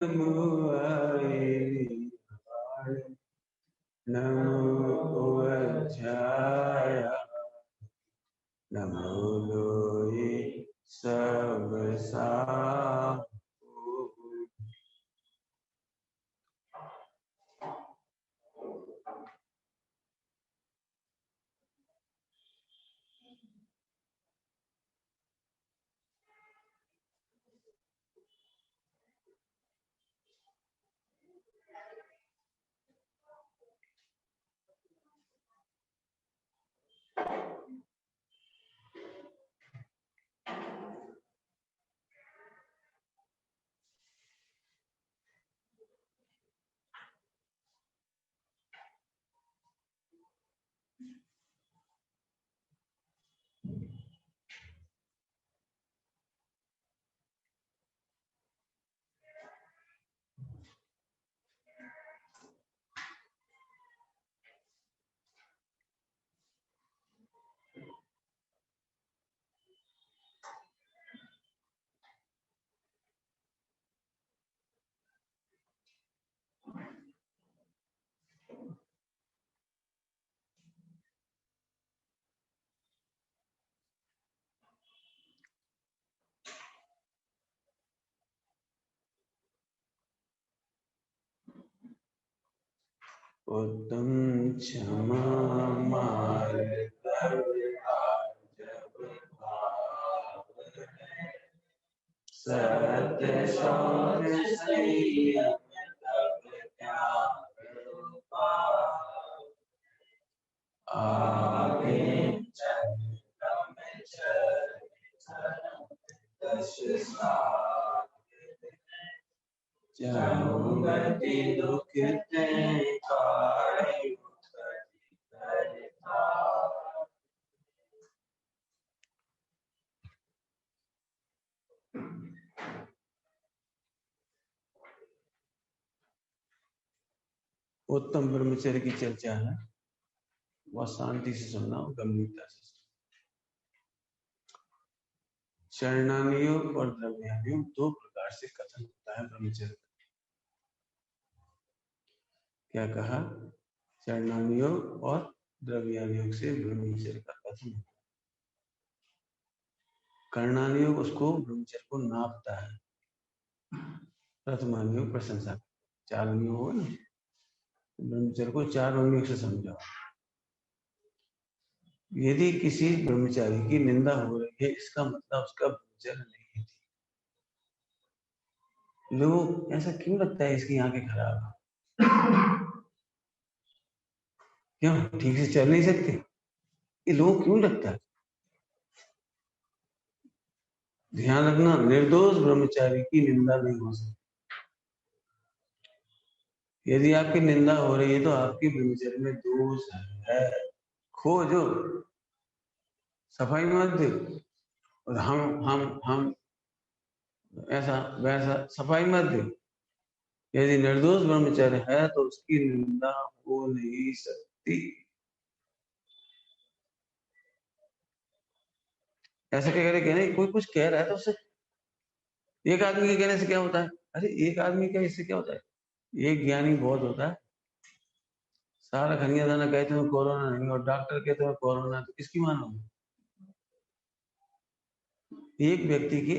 नमो अध्याय नमो लोये सब उत्तम क्षमा मार्ग जब भाव सत्य शौर्य संयम तप त्याग उपाय आगे चरितम चरितम दश जहुगति दुखित काढ़ी उत्तम ब्रह्मचर्य की चर्चा है, वह शांति से सुनना और गंभीरता से। शरणागयोग और द्रव्यायोग दो प्रकार से कथन होता है ब्रह्मचर्य। क्या कहा? शरणागयोग और द्रव्यायोग से ब्रह्मचर्य का कथन होता है। कर्णानुयोग उसको ब्रह्मचर्य को नापता है, प्रथमानुयोग प्रशंसा, चार अनुयोग हो ना, ब्रह्मचर्य को चार अनुयोग से समझाओ। यदि किसी ब्रह्मचारी की निंदा हो रही है, इसका मतलब उसका ब्रह्मचर्य नहीं थी। लोग ऐसा क्यों लगता है इसकी आंखें खराब है, क्यों ठीक से चल नहीं सकते, ये लोग क्यों लगता है? ध्यान रखना, निर्दोष ब्रह्मचारी की निंदा नहीं हो सकती। यदि आपकी निंदा हो रही है तो आपकी ब्रह्मचर्य में दोष है। खोजो, सफाई मत दे और हम ऐसा वैसा सफाई मत दे। यदि निर्दोष ब्रह्मचर्य है तो उसकी निंदा हो नहीं सकती। ऐसा कह रहे कहने कोई कुछ कह रहा है तो उससे एक आदमी के कहने से क्या होता है? अरे एक आदमी का इससे क्या होता है? एक ज्ञानी बहुत होता है। सारा खनिया दाना कहते हैं कोरोना नहीं और डॉक्टर कहते हैं कोरोना, तो किसकी मानोगे? एक व्यक्ति के,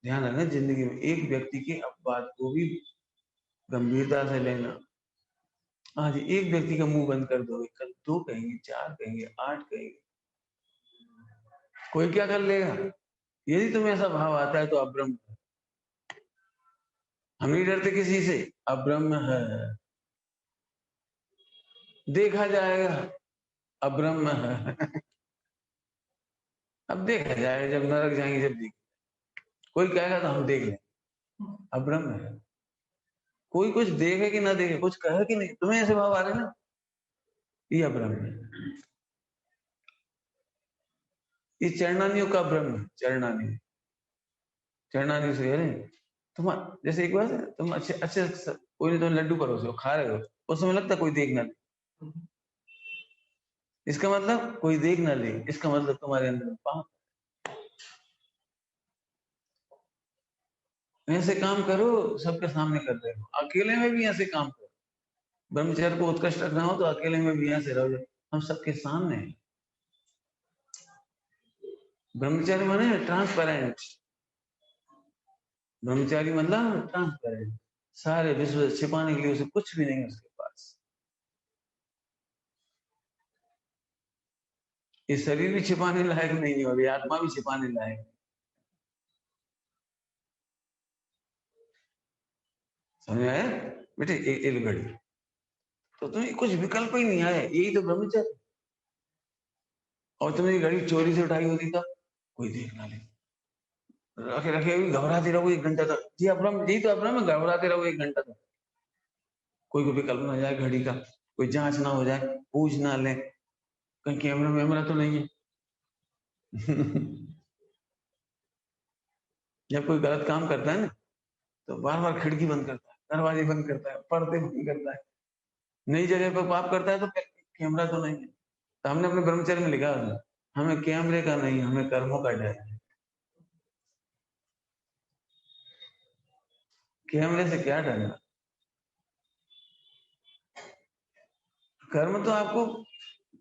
ध्यान रखना, जिंदगी में एक व्यक्ति की बात को भी गंभीरता से लेना। आज एक व्यक्ति का मुंह बंद कर दोगे, कल दो कहेंगे, चार कहेंगे, आठ कहेंगे, कोई क्या कर लेगा? यदि तुम्हें ऐसा भाव आता है तो अब्रह्म, हम नहीं डरते किसी से, अब्रह्म है, देखा जाएगा, अब्रह्म है। अब देखा जाएगा, जब नरक जाएंगे जब देख, कोई कहेगा तो हम देख लें, अब्रह्म है। कोई कुछ देखे कि ना देखे, कुछ कहे कि नहीं, तुम्हें ऐसे भाव आ रहे ना, ये अब्रह्म है। ये चरणानियों का ब्रह्म है। चरणानी से कह रहे तुम, जैसे एक बात है, तुम अच्छे अच्छे कोई नहीं, तो लड्डू परोसे हो, खा रहे हो, उस समय लगता कोई देख ना ले, इसका मतलब कोई देख ना ले, इसका मतलब तुम्हारे अंदर पाप। ऐसे काम करो, सबके सामने कर रहे हो, अकेले में भी ऐसे काम करो। ब्रह्मचर्य को उत्कृष्ट रखना हो तो अकेले में भी ऐसे रहो, हम सबके सामने। ब्रह्मचर्य माने ट्रांसपेरेंट, ब्रह्मचारी मतलब ट्रांसपेरेंट, सारे विश्व छिपाने के लिए उसे कुछ भी नहीं उसके पास। ये शरीर भी छिपाने लायक नहीं है और ये आत्मा भी छिपाने लायक। समझ आया बेटे? एक घड़ी तो तुम्हें कुछ विकल्प ही नहीं आया, यही तो ब्रह्मचर्य। और तुमने ये घड़ी चोरी से उठाई होती तो कोई देख ना ले, रखे रखे घबराते रहो 1 घंटा तक। जी अब्रह्म, यही तो अब्रह्म, घबराते रहो 1 घंटा तक। कोई को विकल्प ना जाए घड़ी का, कोई जांच ना हो जाए, पूछ ना ले कहीं कैमरा वैमरा तो नहीं है। जब कोई गलत काम करता है ना तो बार बार खिड़की बंद करता है, दरवाजे बंद करता है, पर्दे बंद करता है। नई जगह पर पाप करता है तो कैमरा तो नहीं है। तो हमने अपने ब्रह्मचर्य में लिखा है, हमें कैमरे का नहीं, हमें कर्मों का डर है। कैमरे से क्या डरना? कर्म तो आपको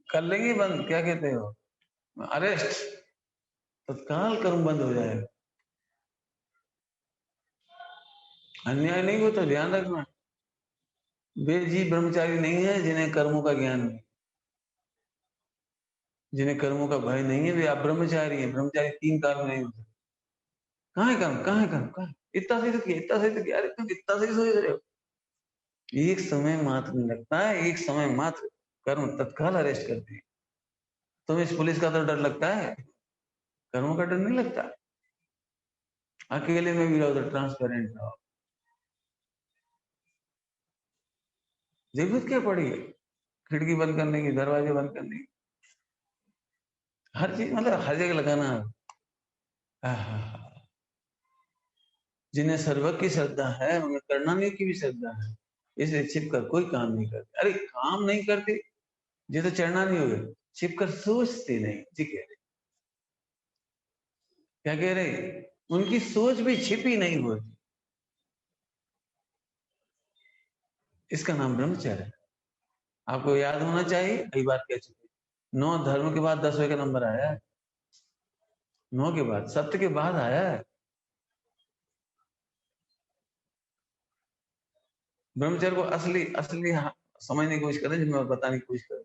कर लेंगे बंद, क्या कहते हो, अरेस्ट, तत्काल कर्म बंद हो जाएगा। अन्याय नहीं हो तो ध्यान रखना, वे जी ब्रह्मचारी नहीं है जिन्हें कर्मों का ज्ञान नहीं, जिन्हें कर्मों का भय नहीं है, वे आप ब्रह्मचारी हैं। ब्रह्मचारी 3 काल में नहीं होते। कहाँ है कर्म, कहाँ है कर्म, कहाँ है? इतना सही तो किया, इतना सही तो किया, अरे तुम इतना सही सोच रहे हो। एक समय मात्र नहीं लगता है, एक समय मात्र कर्म तत्काल अरेस्ट करती है। तुम्हें इस पुलिस का तो डर लगता है, कर्मों का डर नहीं लगता। अकेले में भी रहो तो ट्रांसपेरेंट रहो, जरूरत क्या पड़ी है खिड़की बंद करने की, दरवाजे बंद करने की, हर चीज मतलब हर जगह लगाना। जिन्हें सर्वज्ञ की श्रद्धा है उन्हें करणानियों की भी श्रद्धा है, इसलिए छिप कर कोई काम नहीं करते। अरे काम नहीं करते ये तो चढ़ना नहीं हो गए, छिप कर सोचते नहीं जी कह रहे। क्या कह रहे? उनकी सोच भी छिपी नहीं होती, इसका नाम ब्रह्मचर्य है। आपको याद होना चाहिए, कई बार कह चुके, 9 धर्म के बाद 10वें का नंबर आया है। 9 के बाद, सत्य के बाद आया है। ब्रह्मचर्य को असली असली समझने की कोशिश करें, जब मैं बताने की कोशिश करूं,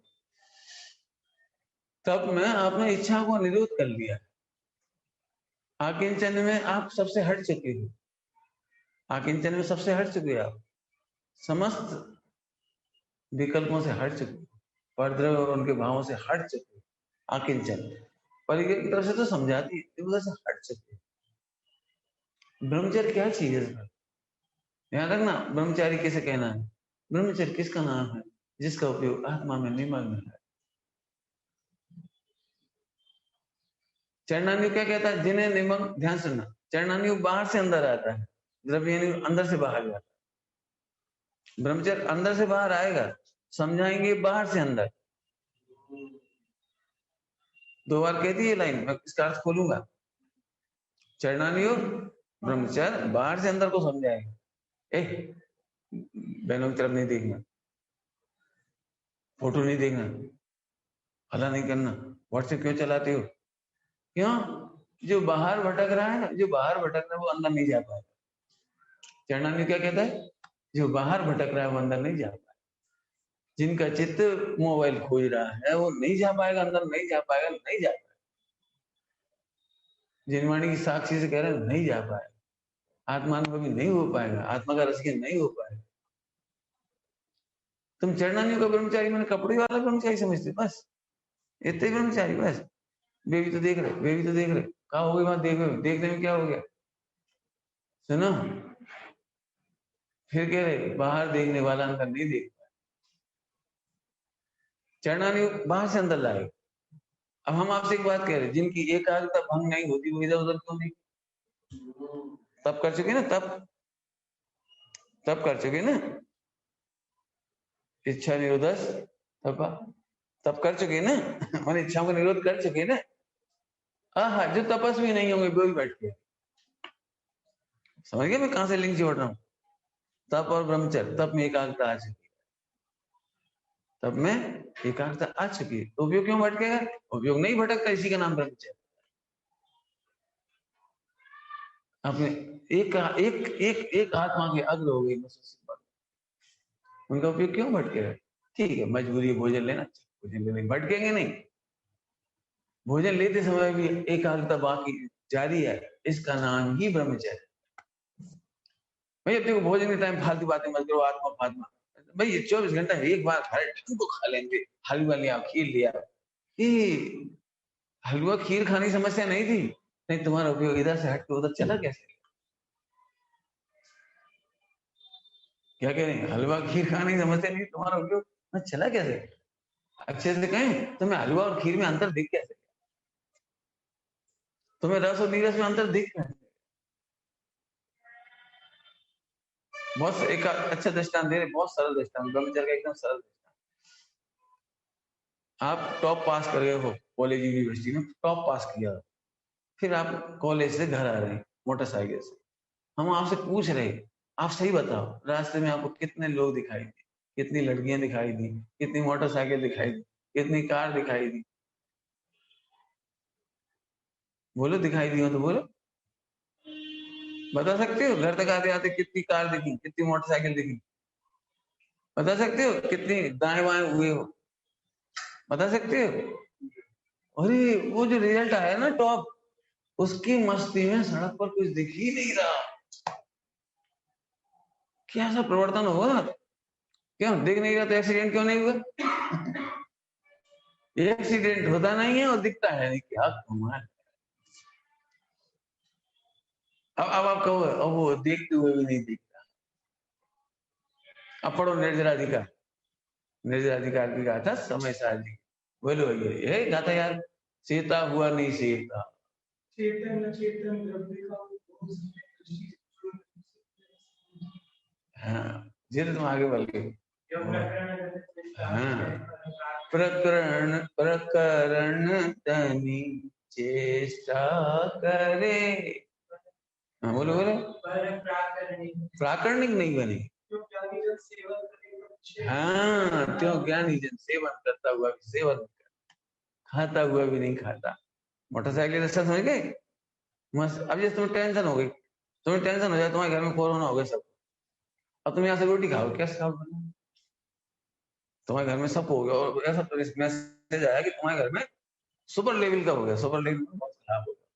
तब में आपने इच्छा को निरोध कर लिया। आकिंचन में आप सबसे हट चुके हो, आकिंचन में सबसे हट चुके हो आप, समस्त विकल्पों से हट चुके हो, परद्रव्य और उनके भावों से हट चुके हो। आकिंचन परिग्रह की तरफ से तो समझाती है, उधर से हट चुके हो। ब्रह्मचर्य क्या चीज है? ध्यान रखना, ब्रह्मचारी किसे कहना है? ब्रह्मचर्य किसका नाम है? जिसका उपयोग आत्मा में निमग्न है। चरणान्यु क्या कहता है? जिन्हें निमग्न, ध्यान सुनना, चरणान्यु बाहर से अंदर आता है, द्रव्य अंदर से बाहर जाता है। ब्रह्मचर्य अंदर से बाहर आएगा, समझाएंगे बाहर से अंदर। 2 बार कहती है लाइन, मैं इसका अर्थ खोलूंगा। चरणान्यु ब्रह्मचर्य बाहर से अंदर को समझाएगा। बहनों की तरफ नहीं देखना, फोटो नहीं देखना, हला नहीं करना, व्हाट्सएप क्यों चलाते हो? क्यों? जो बाहर भटक रहा है ना, जो बाहर भटक रहा है वो अंदर नहीं जा पाएगा। चरणान्यु क्या कहता है? जो बाहर भटक रहा है वो अंदर नहीं जा पाएगा। जिनका चित्त मोबाइल खोज रहा है वो नहीं जा पाएगा, अंदर नहीं जा पाएगा, नहीं जा पाएगा। जिनवाणी की साक्षी से कह रहे हैं नहीं जा पाएगा, आत्मानुभवी नहीं हो पाएगा, आत्मा का रसिक नहीं हो पाएगा। तुम चरणान्यु का ब्रह्मचारी मैंने कपड़े वाला ब्रह्मचारी समझते, बस इतने ब्रह्मचारी, बस। बेबी तो देख रहे, बेबी तो देख रहे, कहा हो गई बात, देखने में क्या हो गया? सुनो, फिर कह रहे बाहर देखने वाला अंदर नहीं देख पाए। चरणान्यु बाहर से अंदर लाए। अब हम आपसे एक बात कह रहे, जिनकी एकाग्रता भंग नहीं होती वो इधर उधर क्यों नहीं? तब कर चुके ना, तब कर चुके ना, इच्छा निरोधस तब कर चुके ना। मैंने इच्छाओं का निरोध कर चुके ना। हाँ, जो तपस्वी नहीं होंगे वो भी बैठ के, समझ गए मैं कहां से लिंक जोड़ रहा हूं? तप और ब्रह्मचर्य, तप में एकाग्रता आ चुकी, तब में एकाग्रता आ चुकी, तो उपयोग क्यों भटकेगा? उपयोग नहीं भटकता, इसी का नाम ब्रह्मचर्य। आपने एक एक एक एक आत्मा के अग्र हो गई, उनका उपयोग क्यों भटकेगा? ठीक है, मजबूरी है भोजन लेना, भोजन लेने भटकेंगे नहीं। भोजन लेते समय भी एकाग्रता बाकी जारी है, इसका नाम ही ब्रह्मचर्य। भैया देखो, भोजन के टाइम फालतू बातें मत करो, आत्मा फात्मा। भाई ये 24 घंटा एक बार खाए तो खा लेंगे, हलवा लिया, खीर लिया, हलवा खीर खाने की समस्या नहीं थी, नहीं तुम्हारा उपयोग इधर से हट के उधर चला कैसे? क्या कह रहे हैं? हलवा खीर खाने की समस्या नहीं, तुम्हारा उपयोग चला कैसे? अच्छे से कहें, तुम्हें हलवा और खीर में अंतर दिख कैसे? तुम्हें रस और नीरस में अंतर दिख कैसे? बहुत एक अच्छा दृष्टांत दे रहे, बहुत सरल दृष्टांत, ब्रह्मचर्य का एकदम सरल दृष्टांत। आप टॉप पास कर गए हो कॉलेज यूनिवर्सिटी में, टॉप पास किया, फिर आप कॉलेज से घर आ रहे हैं मोटरसाइकिल से, हम आपसे पूछ रहे, आप सही बताओ, रास्ते में आपको कितने लोग दिखाई दी, कितनी लड़कियां दिखाई दी, कितनी मोटरसाइकिल दिखाई दी, कितनी कार दिखाई दी? बोलो, दिखाई दी हो तो बोलो, बता सकते हो? घर तक आते आते कितनी कार दिखी, कितनी मोटरसाइकिल दिखी? बता सकते हो? कितनी दाएं बाएं हुए हो, बता सकते हो? अरे वो जो रिजल्ट आया ना टॉप, उसकी मस्ती में सड़क पर कुछ दिख ही नहीं रहा। क्या ऐसा प्रवर्तन होगा? क्यों दिख नहीं रहा? तो एक्सीडेंट क्यों नहीं हुआ? एक्सीडेंट होता नहीं है और दिखता है, क्या कमाल। अब आप कहो, अब वो देखते हुए भी नहीं दिखता। अब पढ़ो निर्जराधिकार, निर्जराधिकार की गाथा समय साजी, बोलो ये गाथा यार, सीता हुआ नहीं सीता, हाँ जी, तुम आगे बढ़ गए। हाँ, प्रकरण प्रकरण तनी चेष्टा करे, हाँ बोलो बोलो, प्राकरणिक नहीं बने, हाँ क्यों ज्ञानी जन सेवन करता हुआ भी सेवन कर, खाता हुआ भी नहीं खाता। मोटरसाइकिल रास्ता समझ गए? मस्त। अब जैसे तुम्हें टेंशन हो गई, तुम्हें टेंशन हो जाए, तुम्हारे घर में कोरोना हो गया सब, अब तुम यहाँ से रोटी खाओ, कैसे खाओ? तुम्हारे घर में सब हो गया और ऐसा मैसेज आया कि तुम्हारे घर में सुपर लेवल का हो गया, सुपर लेवल में बहुत खराब हो गया,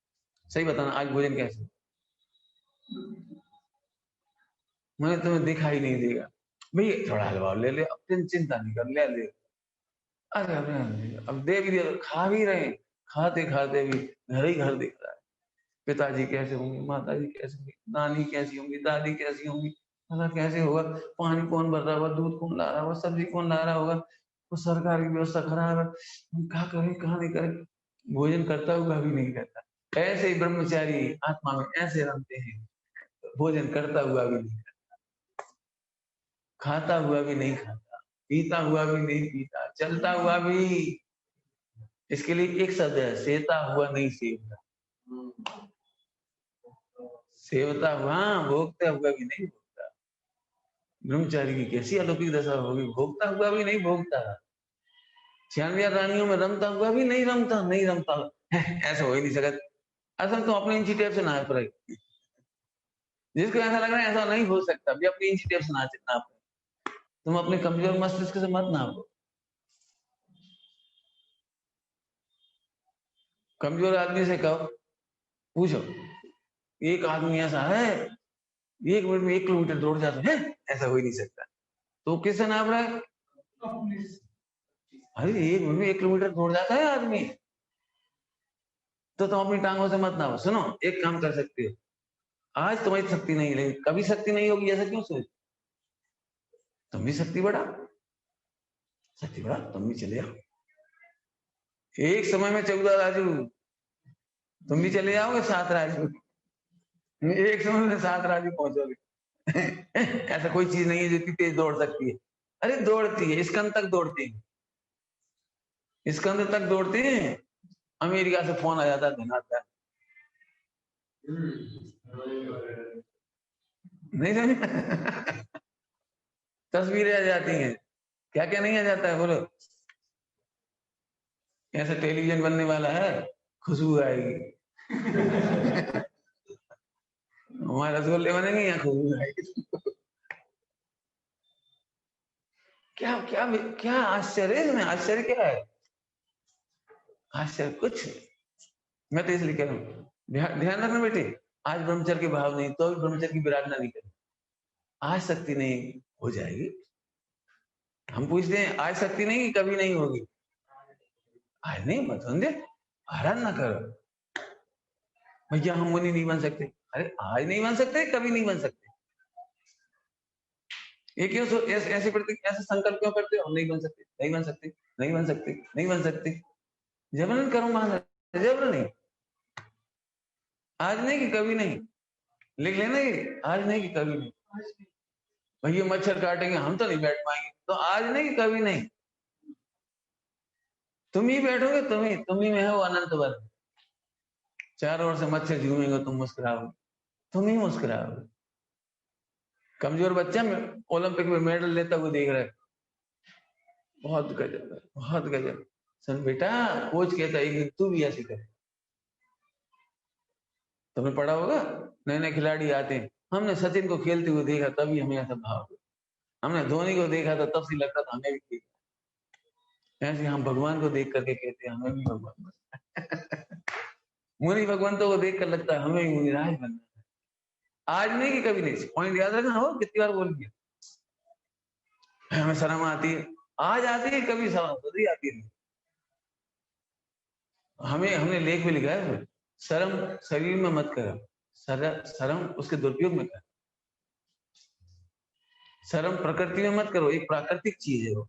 सही बताना आज भोजन कैसे? मैंने तुम्हें दिखाई नहीं देगा, भाई थोड़ा हलवा ले ले, अब चिंता नहीं कर, ले ले, अरे अब दे भी दिया, खा भी रहे, खाते खाते भी घर ही घर दिख रहा है। पिताजी कैसे होंगे, माता जी कैसे होंगी, नानी कैसी होंगी, दादी कैसी होंगी, भला कैसे होगा, पानी कौन भर रहा होगा, दूध कौन ला रहा होगा, सब्जी कौन ला रहा होगा, वो सरकार की व्यवस्था खराब है, हम क्या करें कहाँ नहीं करें? भोजन करता हुआ भी नहीं करता। ऐसे ही ब्रह्मचारी आत्मा में ऐसे रमते हैं, भोजन करता हुआ भी नहीं करता, खाता हुआ भी नहीं खाता, पीता हुआ भी नहीं पीता, चलता हुआ भी। इसके लिए एक शब्द है, सेता हुआ नहीं सेवता, सेवता हुआ, भोगता हुआ भी नहीं भोगता। ब्रह्मचारी की कैसी अलौकिक दशा होगी, भोगता हुआ भी नहीं भोगता, 96 रानियों में रमता हुआ भी नहीं रमता, नहीं रमता, ऐसा हो ही नहीं सकता। असल तो अपने इंची टेप से ना पर, जिसको ऐसा लग रहा है ऐसा नहीं हो सकता, भी अपनी इंची टेप से नाप, तुम अपने कमजोर मस्तिष्क से मत नापो। कमजोर आदमी से कहो, पूछो, एक आदमी ऐसा है 1 मिनट में 1 किलोमीटर दौड़ जाता है, ऐसा हो ही नहीं सकता, तो किससे नाप रहा है? अरे 1 मिनट में 1 किलोमीटर दौड़ जाता है आदमी, तो तुम अपनी टांगों से मत नापो। सुनो, एक काम कर सकते हो, आज तुम्हारी शक्ति नहीं, लेकिन कभी शक्ति नहीं होगी ऐसा क्यों सोच, तुम भी शक्ति बढ़ा, शक्ति बढ़ा, तुम भी चले आओ। एक समय में 14 राजू, तुम भी चले जाओगे 7 राजू, एक समय में 7 राजू पहुंचोगे। ऐसा कोई चीज नहीं है जो इतनी तेज दौड़ सकती है। अरे दौड़ती है, स्कंद तक दौड़ती है, स्कंद तक दौड़ते हैं। अमेरिका से फोन आ जाता है, धन आता है, नहीं समझ तस्वीरें आ जाती हैं, क्या क्या नहीं आ जाता है बोलो। ऐसा टेलीविजन बनने वाला है, खुशबू आएगी हमारे रसगुल्ले बनेंगे या खुशबू आएगी क्या क्या क्या आश्चर्य है इसमें, आश्चर्य क्या है, आश्चर्य कुछ नहीं। मैं तो इसलिए कह रहा हूँ ध्यान रखना बेटे, आज ब्रह्मचर्य के भाव नहीं तो ब्रह्मचर्य की विराधना नहीं करें, आज शक्ति नहीं हो जाएगी। हम पूछते हैं आज शक्ति नहीं कि कभी नहीं होगी, आज नहीं मत समझे, आराधना करो। भैया हम मुनि नहीं बन सकते, अरे आज नहीं बन सकते कभी नहीं बन सकते, ये क्यों ऐसे ऐसे संकल्प क्यों करते हो, हम नहीं बन सकते नहीं बन सकते नहीं बन सकते नहीं बन सकते, जबरन करो मान, जबरन नहीं, आज नहीं कि कभी नहीं, लिख लेना ये, आज नहीं कि कभी नहीं। भैया मच्छर काटेंगे हम तो नहीं बैठ पाएंगे, तो आज नहीं कि कभी नहीं, तुम ही बैठोगे, तुम ही में है वो अनंत बल, चारों ओर से मच्छर झूमेंगे, तुम मुस्कुराओगे, तुम ही मुस्कुराओगे। कमजोर बच्चा ओलंपिक में मेडल लेता हुआ देख रहा है, बहुत गजब है, बहुत गजब। सुन बेटा, कोच कहता है कि तू भी ऐसे कर, तुमने पढ़ा होगा नए नए खिलाड़ी आते हैं, हमने सचिन को खेलते हुए देखा तभी हमें ऐसा भाव, हमने धोनी को देखा था तब से लगता था हमें भी ठीक, ऐसे हम भगवान को देख करके कहते हैं हमें भी भगवान बनना मुनि भगवंतों को देख कर लगता है हमें भी मुनिराज बनना है, आज नहीं कि कभी नहीं, पॉइंट याद रखना हो, कितनी बार बोल दिया, हमें शर्म आती है, आज आती है कभी शर्म तो आती है, हमें हमने लेख में लिखा है शर्म शरीर में मत करो, शर्म उसके दुरुपयोग में कर, शर्म प्रकृति में मत करो, एक प्राकृतिक चीज है वो,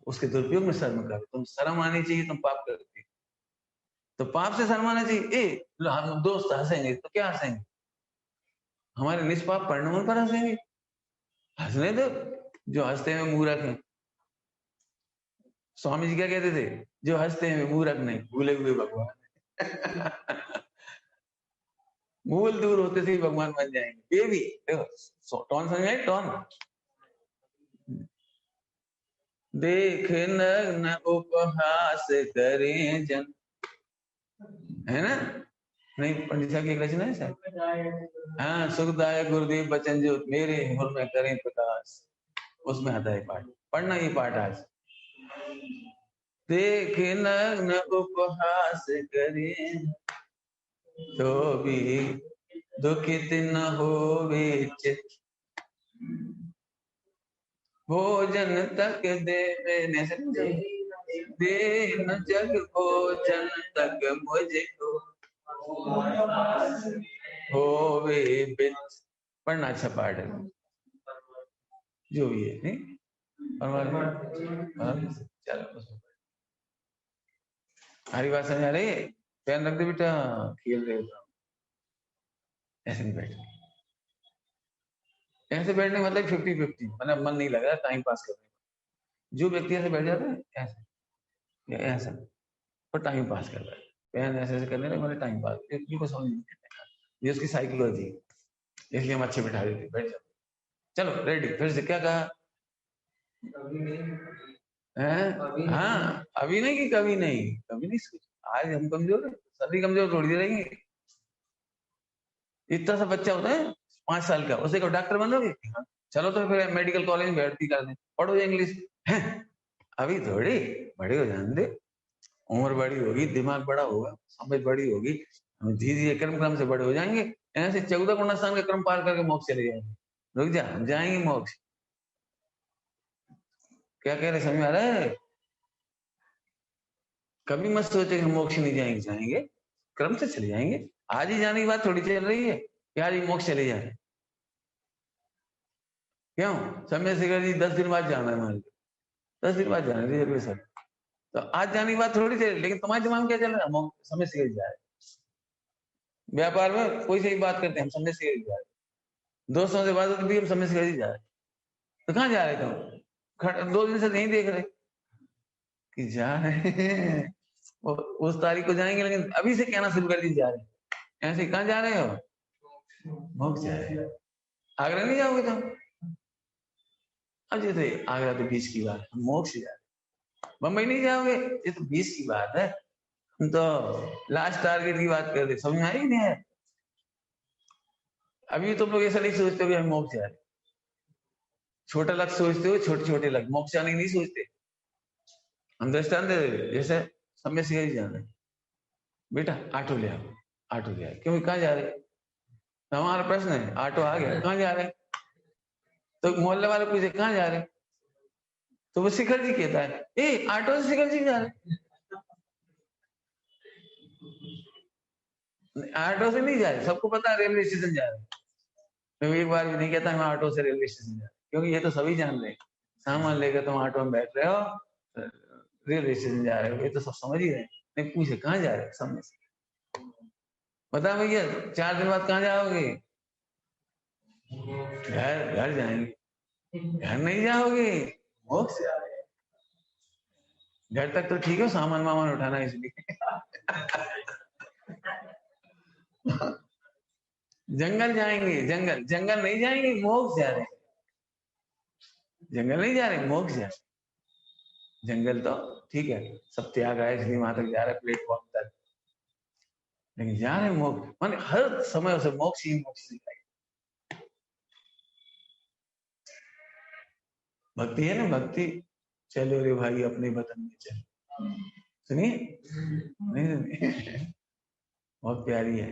उसके दुरुपयोग में शर्म करो, तुम शर्म आनी चाहिए, तुम पाप करते तो पाप से शर्म आना चाहिए। हम दोस्त हंसेंगे तो क्या हंसेंगे, हमारे निष्पाप परिणामों पर हंसेंगे, हंसने दो, जो हंसते हैं मूर्ख हैं, स्वामी जी क्या कहते थे, जो हंसते हैं मूर्ख नहीं भूले हुए भगवान मूल दूर होते से ही भगवान बन जाएंगे, ये भी देखो टॉन समझ, टॉन देख न उपहास करें जन, है ना, नहीं पंडित साहब की एक रचना है सर, हाँ सुखदायक गुरुदेव बचन जो मेरे हृदय में करें प्रकाश, उसमें आता है पाठ, पढ़ना ये पाठ आज, देख न उपहास करें तो भी दुखित न होवे चित, भोजन तक देवे दे न जग भोजन तक मुझको होवे बित, पढ़ना अच्छा पाठ है, जो भी है नहीं चलो हरी बात समझ आ रही है, ध्यान रख दे बेटा, खेल रहे हो ऐसे नहीं बैठ, ऐसे बैठने मतलब 50-50, मतलब मन नहीं लग रहा, टाइम पास कर रहे, जो व्यक्ति ऐसे बैठ जाता है ऐसे ऐसा पर टाइम पास कर रहा है, पैन ऐसे ऐसे करने लगे मतलब टाइम पास, को समझ नहीं आता, ये उसकी साइकोलॉजी, इसलिए हम अच्छे बैठा देते, बैठ जाओ, चलो रेडी, फिर से क्या कहा, हाँ अभी नहीं कि कभी नहीं, कभी नहीं, आज हम कमजोर है, सभी कमजोर थोड़ी देर रहेंगे, इतना सा बच्चा होता है 5 साल का, उसे को डॉक्टर बनोगे, हाँ। चलो तो फिर मेडिकल कॉलेज में भर्ती कर दें, पढ़ो इंग्लिश है, अभी थोड़ी, बड़े हो जाने दे, उम्र बड़ी होगी, दिमाग बड़ा होगा, समझ बड़ी होगी, हम धीरे धीरे क्रम क्रम से बड़े हो जाएंगे, ऐसे 14 गुना स्थान का क्रम पार करके मोक्ष चले जाएंगे, रुक जा हम जाएंगे मोक्ष, क्या कह रहे समझ आ रहा है, कभी मत सोचे कि हम मोक्ष नहीं जाएंगे, जाएंगे क्रम से चले जाएंगे, आज ही जाने की बात थोड़ी चल रही है कि आज ही मोक्ष चले जाए, क्यों समय शेखर जी 10 दिन बाद जाना है हमारे, 10 दिन बाद जाना है रिजर्वेशन, तो आज जाने की बात थोड़ी चल रही, लेकिन तुम्हारे दिमाग में क्या चल रहा है, समय शेखर जाए, व्यापार में कोई से भी बात करते हैं हम समय शेखर जाए, दोस्तों से बात होती भी हम समय शेखर जाए, तो कहाँ जा रहे तुम, 2 दिन से नहीं देख रहे कि जा रहे हैं, उस तारीख को जाएंगे, लेकिन अभी से कहना शुरू कर दी जा रहे हैं, ऐसे कहाँ जा रहे हो, मोक्ष है। आगरा नहीं जाओगे तुम? अब जैसे आगरा तो बीच की बात, मोक्ष जा रहे। बम्बई नहीं जाओगे, ये तो बीच की बात है। हम तो लास्ट टारगेट की बात कर रहे, समझ में आई नहीं है? अभी तुम लोग ऐसा नहीं सोचते हो कि हम मोक्ष जा रहे, छोटा लक्ष्य सोचते हो, छोटे छोटे लक्ष्य, मोक्ष जाने नहीं सोचते। हम दृष्टांत दे रहे, जैसे समय से ही जाना है, बेटा ऑटो ले आओ, ऑटो ले आओ, क्यों कहाँ जा रहे? हमारा प्रश्न है, ऑटो आ गया, कहाँ जा रहे? तो मोहल्ले वाले पूछे कहाँ जा रहे? तो वो शिखर जी कहता है, ए ऑटो से शिखर जी जा रहे। ऑटो से नहीं जा रहे, सबको पता है रेलवे स्टेशन जा रहे। मैं एक बार भी नहीं कहता मैं ऑटो से रेलवे स्टेशन जा रहा, क्योंकि ये तो सभी जान रहे हैं, सामान लेकर तुम ऑटो में बैठ रहे हो, रेलवे स्टेशन जा रहे हो, ये तो सब समझ ही रहे। नहीं पूछे कहाँ जा रहे, सामने से बता भैया 4 दिन बाद कहाँ जाओगे? घर, घर जाएंगे। घर नहीं जाओगे, मोक्ष जा रहे। घर तक तो ठीक है, सामान वामान उठाना इसलिए। जंगल जाएंगे, जंगल, जंगल नहीं जाएंगे, मोक्ष जा रहे। जंगल नहीं जा रहे, मोक्ष जा रहे। जंगल तो ठीक है, सब त्याग है इसलिए वहां तक जा रहे, प्लेटफॉर्म तक, लेकिन जा रहे मोक्ष, माने हर समय उसे मोक्ष ही मोक्ष दिखाई। भक्ति है ना, भक्ति। चलो रे भाई अपने वतन में चलो, सुनिए नहीं, बहुत प्यारी है।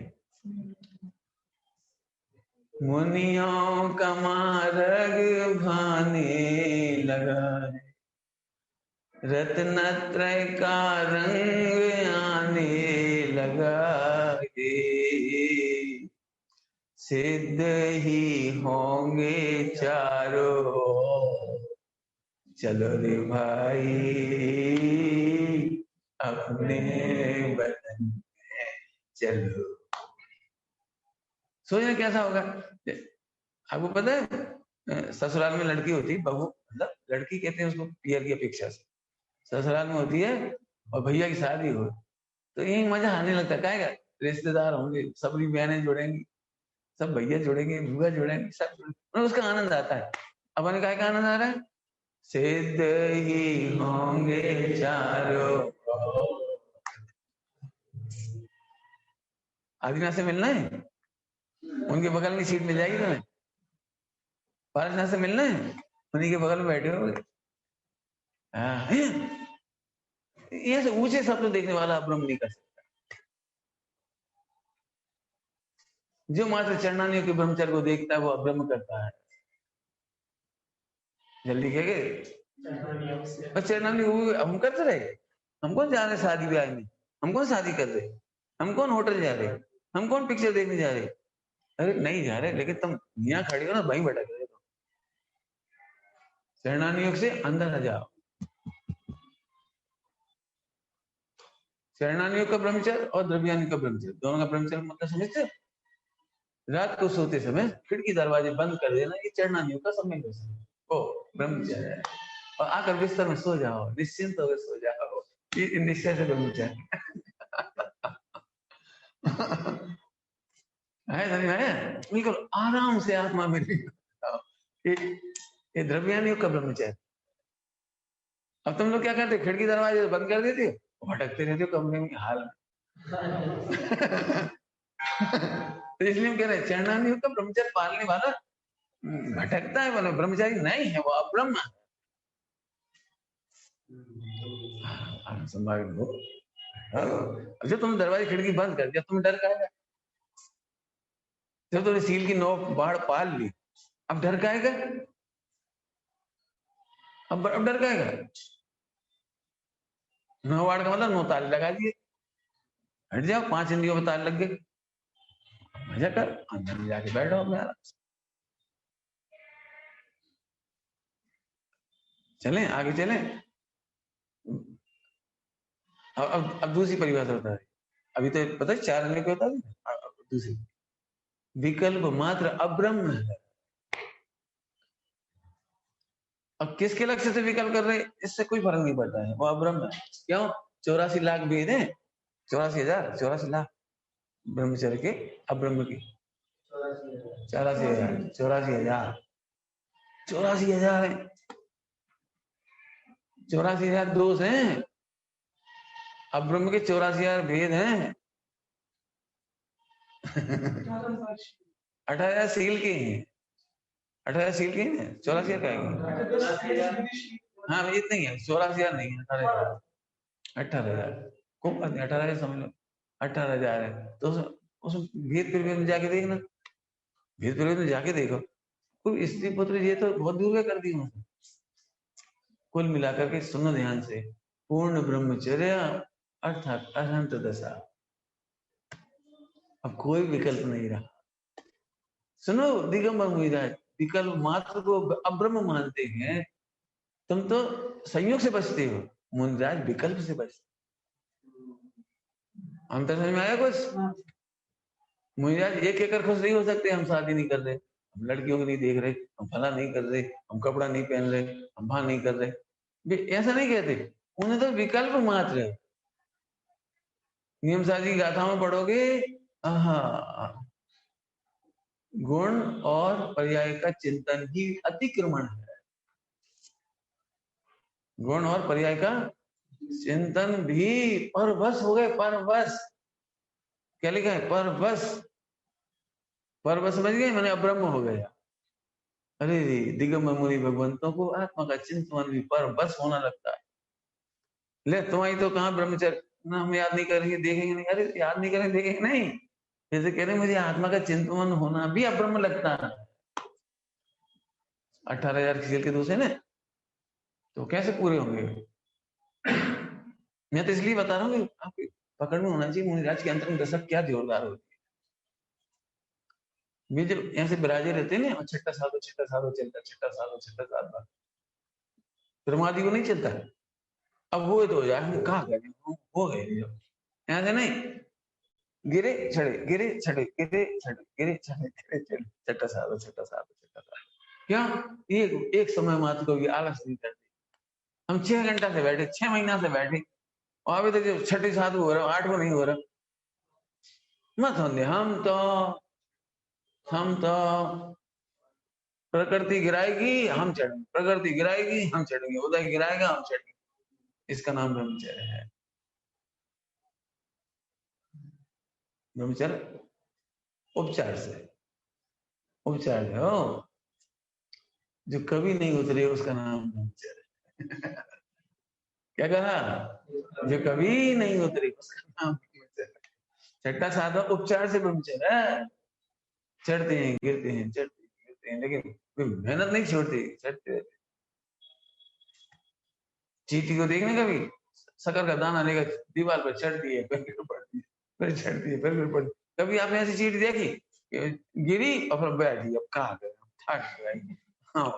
मुनियों का मार्ग भाने लगा है, रत्नत्रय का रंग आने लगा है, सिद्ध ही होंगे चारों, चलो रे भाई अपने वतन में चलो। सोचना कैसा होगा। आपको पता है ससुराल में लड़की होती है, बहू मतलब लड़की कहते हैं उसको पियर की अपेक्षा से, ससुराल में होती है और भैया की शादी हो तो यही मजा आने लगता है। क्या रिश्तेदार होंगे, सबकी बहनें जुड़ेंगी, सब भैया जुड़ेंगे, बुआ जुड़ेंगे, सब जुड़ेंगे, उसका आनंद आता है। अपन क्या आनंद आ रहा है? सिद्ध ही होंगे चारों। आदिनाथ से मिलना है, उनके बगल में सीट मिल जाएगी तुम्हें। पारसनाथ से मिलना है, उन्हीं के बगल में बैठे हो। ये से ऊंचे शब्द देखने वाला ब्रह्म नहीं कर सकता। जो मात्र चरणानियों के ब्रह्मचर्य को देखता है वो अब्रह्म करता है। जल्दी कहेंगे चरणानी हम करते रहे, हम कौन जा रहे शादी ब्याह में, हम कौन शादी कर रहे, हम कौन होटल जा रहे, हम कौन पिक्चर देखने जा रहे। अरे नहीं जा रहे, लेकिन तुम यहाँ खड़े हो ना, वहीं भटक रहे हो। चरणानी योग से अंदर आ जाओ। चरणानी योग का ब्रह्मचर्य और द्रव्यानी का ब्रह्मचर्य, दोनों का ब्रह्मचर्य मतलब समझते हो? रात को सोते समय खिड़की दरवाजे बंद कर देना, ये चरणानी योग का समय ओ ब्रह्मचर्य है। और आकर बिस्तर में सो जाओ, निश्चिंत होकर सो जाओ, ये निश्चय से ब्रह्मचर्य है। बिल्कुल आराम से आत्मा में ये द्रव्यानी योग का ब्रह्मचर्य। अब तुम लोग क्या करते, खिड़की दरवाजे बंद कर देते हो, भटकते रहते हो कमरे में हाल में। तो इसलिए हम कह रहे हैं चरणानी योग का ब्रह्मचर्य पालने वाला भटकता है, वाला ब्रह्मचारी नहीं है, वो अब्रह्म है। संभावित हो, जब तुम दरवाजे खिड़की बंद कर दिया, तुम डर काएगा। जब तुमने सील की नोक बाढ़ पाल ली, अब डर काएगा, अब डर काएगा। 9 बाढ़ का मतलब 9 ताले लगा दिए, हट जाओ, 5 इंद्रियों में ताले लग गए, मजा कर, अंदर में जाके बैठो अपने आराम से। चलें आगे चलें। अब दूसरी परिभाषा होता है, अभी तो पता है 4 अंग होता है, दूसरी विकल्प मात्र अब्रह्म है। अब किसके लक्ष्य से विकल्प कर रहे, इससे कोई फर्क नहीं पड़ता है, वो अब्रह्म है। क्यों? 84 लाख वेद हैं, 84,000, 84 लाख ब्रह्मचर्य के, अब्रह्म के 84,000 84,000 84,000 है। 84,000 दोष हैं। अब ब्रह्म के 84,000 भेद हैं। 18,000 सील के हैं। 18,000 सील के हैं। 84,000 का है। हाँ इतने ही है। 84,000 नहीं है। 18,000 को 18,000 समझ लो। 18,000 है तो उस भेद प्रवेद में जाके देखना। भेद प्रवेद में जाके देखो। कोई स्त्री पुत्र ये तो बहुत दूर कर दी हूँ। कुल मिलाकर के सुनो ध्यान से। पूर्ण ब्रह्मचर्य अर्थात अनंत दशा। अब कोई विकल्प नहीं रहा। सुनो दिगंबर मुनिराज, विकल्प मात्र को अब्रह्म मानते हैं। तुम तो संयोग से बचते हो, मुनिराज विकल्प से बचते। हम तो समझ में आया कुछ? मुनिराज एक एकड़ खुश नहीं हो सकते। हम शादी नहीं कर रहे, हम लड़कियों को नहीं देख रहे, हम फला नहीं कर रहे, हम कपड़ा नहीं पहन रहे, हम वहां नहीं कर रहे, ऐसा नहीं कहते। उन्हें तो विकल्प मात्र है। नियम साजी गाथा में पढ़ोगे, गुण और पर्याय का चिंतन ही अतिक्रमण है। गुण और पर्याय का चिंतन भी परवश हो गए। परवश क्या लिखा है? परवश। परवश समझ गए, मैंने अब्रह्म हो गया। अरे दिगंबर मुनि भगवंतों को आत्मा का चिंतन भी परवश होना लगता है। ले तुम्हारी तो कहाँ ब्रह्मचर्य ना, हम याद नहीं करेंगे देखेंगे नहीं। अरे याद नहीं करेंगे देखेंगे नहीं, जैसे कह रहे मुझे आत्मा का चिंतन होना भी अब्रह्म लगता है। 18,000 खेल के दूसरे ने तो कैसे पूरे होंगे? मैं तो इसलिए बता रहा हूँ कि आपकी पकड़ में होना चाहिए मुनिराज के अंतरंग दशक क्या जोरदार होती है। वे जब यहाँ से बिराजे रहते हैं ना, छठा साधो चलता, छठा साधो ब्रह्मादि को नहीं चलता है। अब हुए तो हो जाए, हम कहा करें, हो गए यहाँ से नहीं। गिरे छड़े, गिरे छड़े, गिरे छड़े, गिरे छड़े, गिरे छड़े, छठा साधो क्या एक समय मात्र को भी आलस नहीं करते। हम 6 घंटा से बैठे, 6 महीना से बैठे, और अभी तक छठी साधु हो रहा, 8 को नहीं हो रहा। मत समझे हम तो प्रकृति गिराएगी हम चढ़ेंगे, प्रकृति गिराएगी हम चढ़ेंगे, उदय गिराएगा हम चढ़ेंगे। इसका नाम ब्रह्मचर्य है। ब्रह्मचर्य उपचार से, उपचार हो जो कभी नहीं उतरे उसका नाम ब्रह्मचर्य। क्या कहा? जो कभी नहीं उतरे उसका नाम ब्रह्मचर्य। छठा साधा उपचार से ब्रह्मचर्य है। चढ़ते हैं गिरते हैं, चढ़ते गिरते हैं, लेकिन मेहनत नहीं छोड़ते, चढ़ते रहते। चींटी को देखने कभी शक्कर का दाना लेकर दीवार पर चढ़ती है, फिर पड़ती है, फिर चढ़ती है, फिर पड़ती। कभी आपने ऐसी चींटी देखी? गिरी और फिर बैठी, अब कहा करें, थक गई, हाँ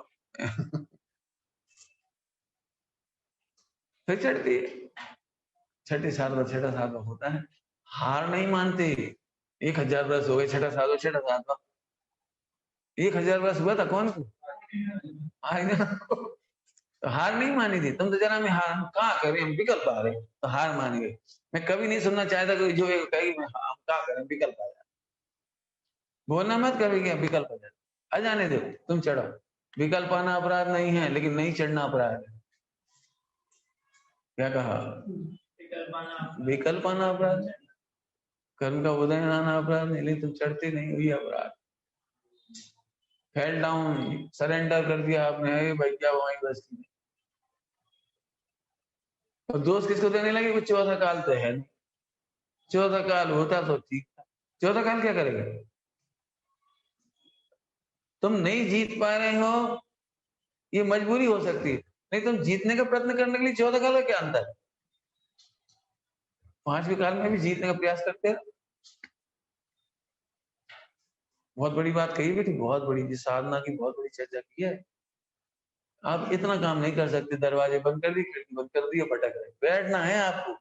फिर चढ़ती है। छठे छठा साधवा होता है। हार नहीं मानते। 1000 वर्ष हो गए, छठा साधवा 1000 वर्ष हुआ था कौन को? तो हार नहीं मानी थी। तुम तो जरा में हार, हम कहा करें, हम विकल्प आ रहे तो हार मान गए। मैं कभी नहीं सुनना चाहता कि जो कहेगी मैं हम कहा करें विकल्प आ जाए। बोलना मत कभी क्या विकल्प आ जाए, आ जाने दो, तुम चढ़ो। विकल्प आना अपराध नहीं है, लेकिन नहीं चढ़ना अपराध है। क्या कहा? विकल्प आना अपराध है, कर्म का उदय आना अपराध नहीं, लेकिन तुम चढ़ते नहीं हुई अपराध। फेल डाउन, सरेंडर कर दिया आपने, भाई क्या वहां बस की। और दोस्त किसको देने लगे? कुछ 14 काल तो है नहीं। 14 काल होता तो ठीक था। 14 काल क्या करेगा? तुम नहीं जीत पा रहे हो, ये मजबूरी हो सकती है, नहीं तुम जीतने का प्रयत्न करने के लिए 14 काल का क्या अंतर है? 5वें काल में भी जीतने का प्रयास करते हैं। बहुत बड़ी बात कही बेटी, बहुत बड़ी साधना की बहुत बड़ी चर्चा की है। आप इतना काम नहीं कर सकते, दरवाजे बंद कर दिए, खिड़की बंद कर दी, भटक रहे। बैठना है आपको,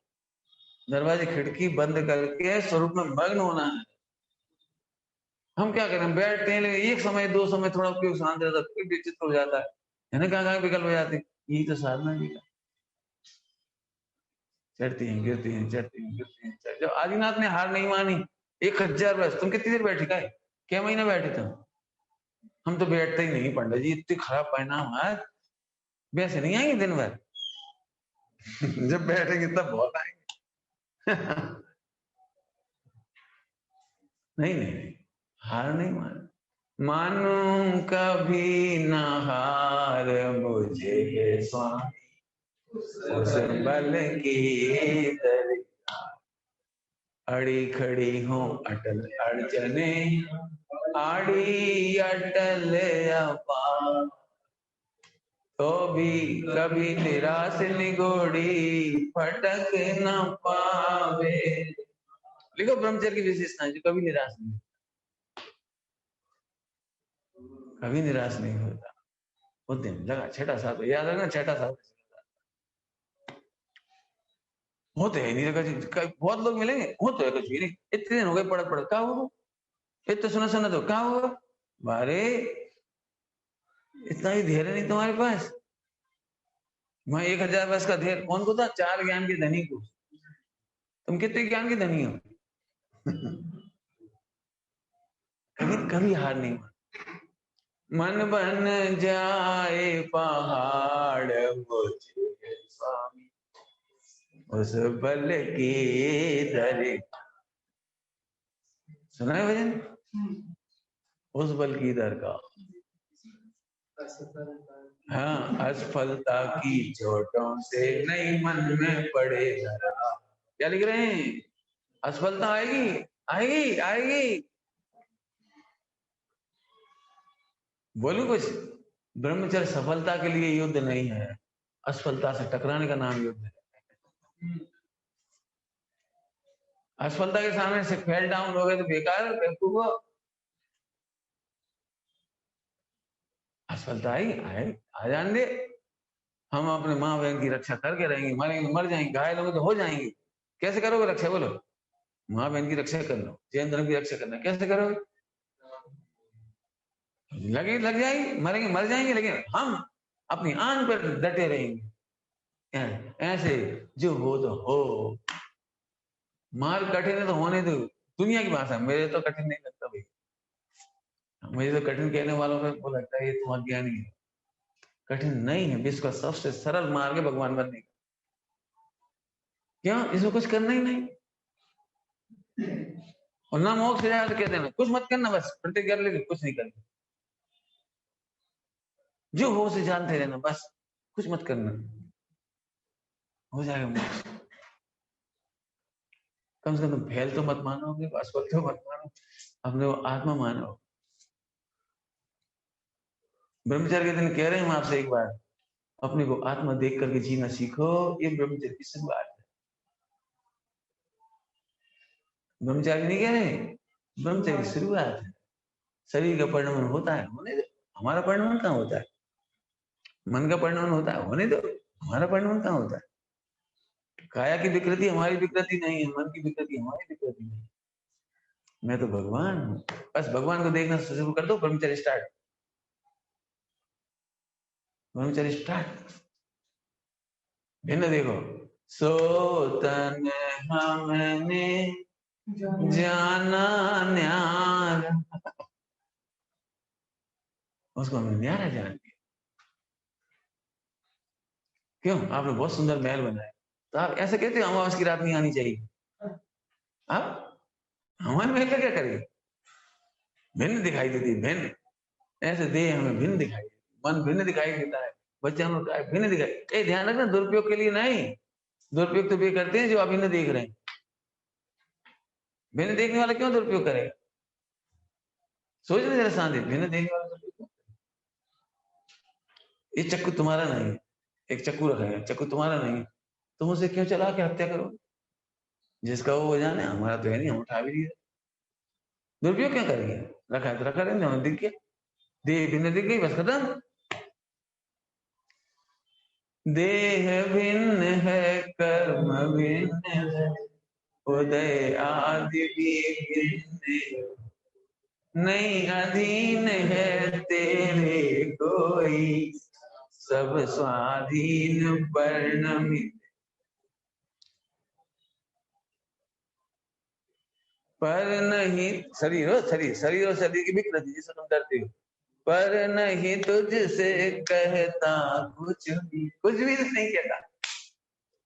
दरवाजे खिड़की बंद करके स्वरूप में मग्न होना है। हम क्या करें? बैठते हैं, लेकिन एक समय 2 समय थोड़ा उपयोग शांत रहता है, फिर विचित्र हो जाता है ना, कहाँ विकल्प हो जाते। यही तो साधना है। चढ़ती हैं गिरती हैं, चढ़ती हैं गिरती हैं। जब आदिनाथ ने हार नहीं मानी 1000 वर्ष, तुम कितनी देर बैठी गए? क्या महीना बैठे थे? हम तो बैठते ही नहीं पंडित जी, इतनी खराब परिणाम है, वैसे नहीं आएंगे दिन भर। जब बैठेंगे तब बहुत आएंगे। नहीं नहीं नहीं, हार नहीं मानू कभी न हार मुझे स्वामी, उस बल की दरगाह। अड़ी खड़ी हो अटल अड़चने, आड़ी अटल अपार, तो भी कभी निराश निगोड़ी फटक न पावे। लिखो ब्रह्मचर्य की विशेषताएं, जो कभी निराश नहीं, कभी निराश नहीं होता। उद्यम लगा छठा साथ याद रखना, छठा साथ होते है नहीं। बहुत लोग मिलेंगे, होते है कुछ भी नहीं, इतने दिन हो गए पढ़ पढ़, क्या होगा इतना सुना सुना, तो क्या होगा? बारे इतना ही धैर्य नहीं तुम्हारे पास। मैं 1000 वर्ष का धैर्य कौन को था? 4 ज्ञान के धनी को। तुम कितने ज्ञान के धनी हो? कभी कभी हार नहीं मान। मन बन जाए पहाड़ मुझे स्वामी, उस बल की दरगाह। सुना है भजन? उस बल की दरगाह। हाँ, असफलता की चोटों से नहीं मन में पड़े जरा। क्या लिख रहे हैं? असफलता आएगी आएगी आएगी। बोलू कुछ? ब्रह्मचर्य सफलता के लिए युद्ध नहीं है, असफलता से टकराने का नाम युद्ध है। असफलता के सामने से फेल डाउन हो गए तो बेकार बेवकूफ हो। असफलता आई आए, आ जान दे। हम अपने माँ बहन की रक्षा करके रहेंगे, मरेंगे मर जाएंगे, घायल होंगे तो हो जाएंगे। कैसे करोगे रक्षा? बोलो। माँ बहन की रक्षा कर लो, जैन धर्म की रक्षा करना, कैसे करोगे? लगे लग जाएगी, मरेंगे मर जाएंगे, लेकिन हम अपनी आन पर डटे रहेंगे। ऐसे जो हो तो हो, मार कठिन है तो होने दो। दुनिया की भाषा, मेरे तो कठिन नहीं लगता भाई। मुझे तो कठिन कहने वालों में वो लगता है ये तुम अज्ञानी है। कठिन नहीं है, विश्व का सबसे सरल मार्ग है भगवान बनने का। क्यों? इसमें कुछ करना ही नहीं, और ना मोक्ष से जाए तो कहते हैं कुछ मत करना, बस प्रतिज्ञा कर, लेकिन कुछ नहीं करना। जो हो से जानते रहना, बस कुछ मत करना, हो जाएगा मोक्ष। कम से कम तुम फैल तो मत मानो, असफल तो मत मानो, अपने वो आत्मा मानो। ब्रह्मचर्य के दिन कह रहे हैं हम आपसे एक बार, अपने को आत्मा देख करके जीना सीखो। ये ब्रह्मचर्य की शुरुआत है। ब्रह्मचारी नहीं कह रहे, ब्रह्मचर्य की शुरुआत है। शरीर का परिणमन होता है, होने दो। हमारा परिणमन कहाँ होता है? मन का परिणमन होता है, होने दो। हमारा परिणमन कहाँ होता है? काया की विकृति हमारी विकृति नहीं है, मन की विकृति हमारी विकृति नहीं है। मैं तो भगवान हूँ, बस भगवान को देखना शुरू कर दो, ब्रह्मचर्य स्टार्ट। ब्रह्मचर्य स्टार्ट। भिन्न देखो, सो तन हमने जाना न्यारा, उसको हमने न्यारा जान लिया। क्यों? आपने बहुत सुंदर महल बनाया, तो आप ऐसे कहते हो अमावस की रात नहीं आनी चाहिए। आप हमारे महल का क्या करेंगे? भिन्न दिखाई देती, भिन्न ऐसे दे हमें भिन्न दिखाई, मन भिन्न दिखाई देता है, बच्चे हम लोग भिन्न दिखाई। ध्यान रखना, दुरुपयोग के लिए नहीं। दुरुपयोग तो वे करते हैं जो अभिन्न देख रहे हैं। भिन्न देखने वाला क्यों दुरुपयोग करेगा? सोचने जरा शांति, भिन्न देखने वाला दुरुपयोग। ये चक्कू तुम्हारा नहीं है, एक चक्कू रखा है, चक्कू तुम्हारा नहीं है, तुम उसे क्यों चला के हत्या करो? जिसका वो जाने, हमारा तो है नहीं, हम उठा भी नहीं। दुरुपयोग क्यों करेंगे? रखा है तो रखा रहने, हमें दिख गया, देह भिन्न दिख गई, बस खत्म। देह भिन्न है, कर्म भिन्न है, उदय आदि भी भिन्न, नहीं अधीन है तेरे कोई, सब स्वाधीन परिणमित। पर नहीं शरीर हो, शरीर और शरीर की विकृति जिसे तुम डरते हो, पर नहीं तुझसे कहता कुछ भी नहीं कहता।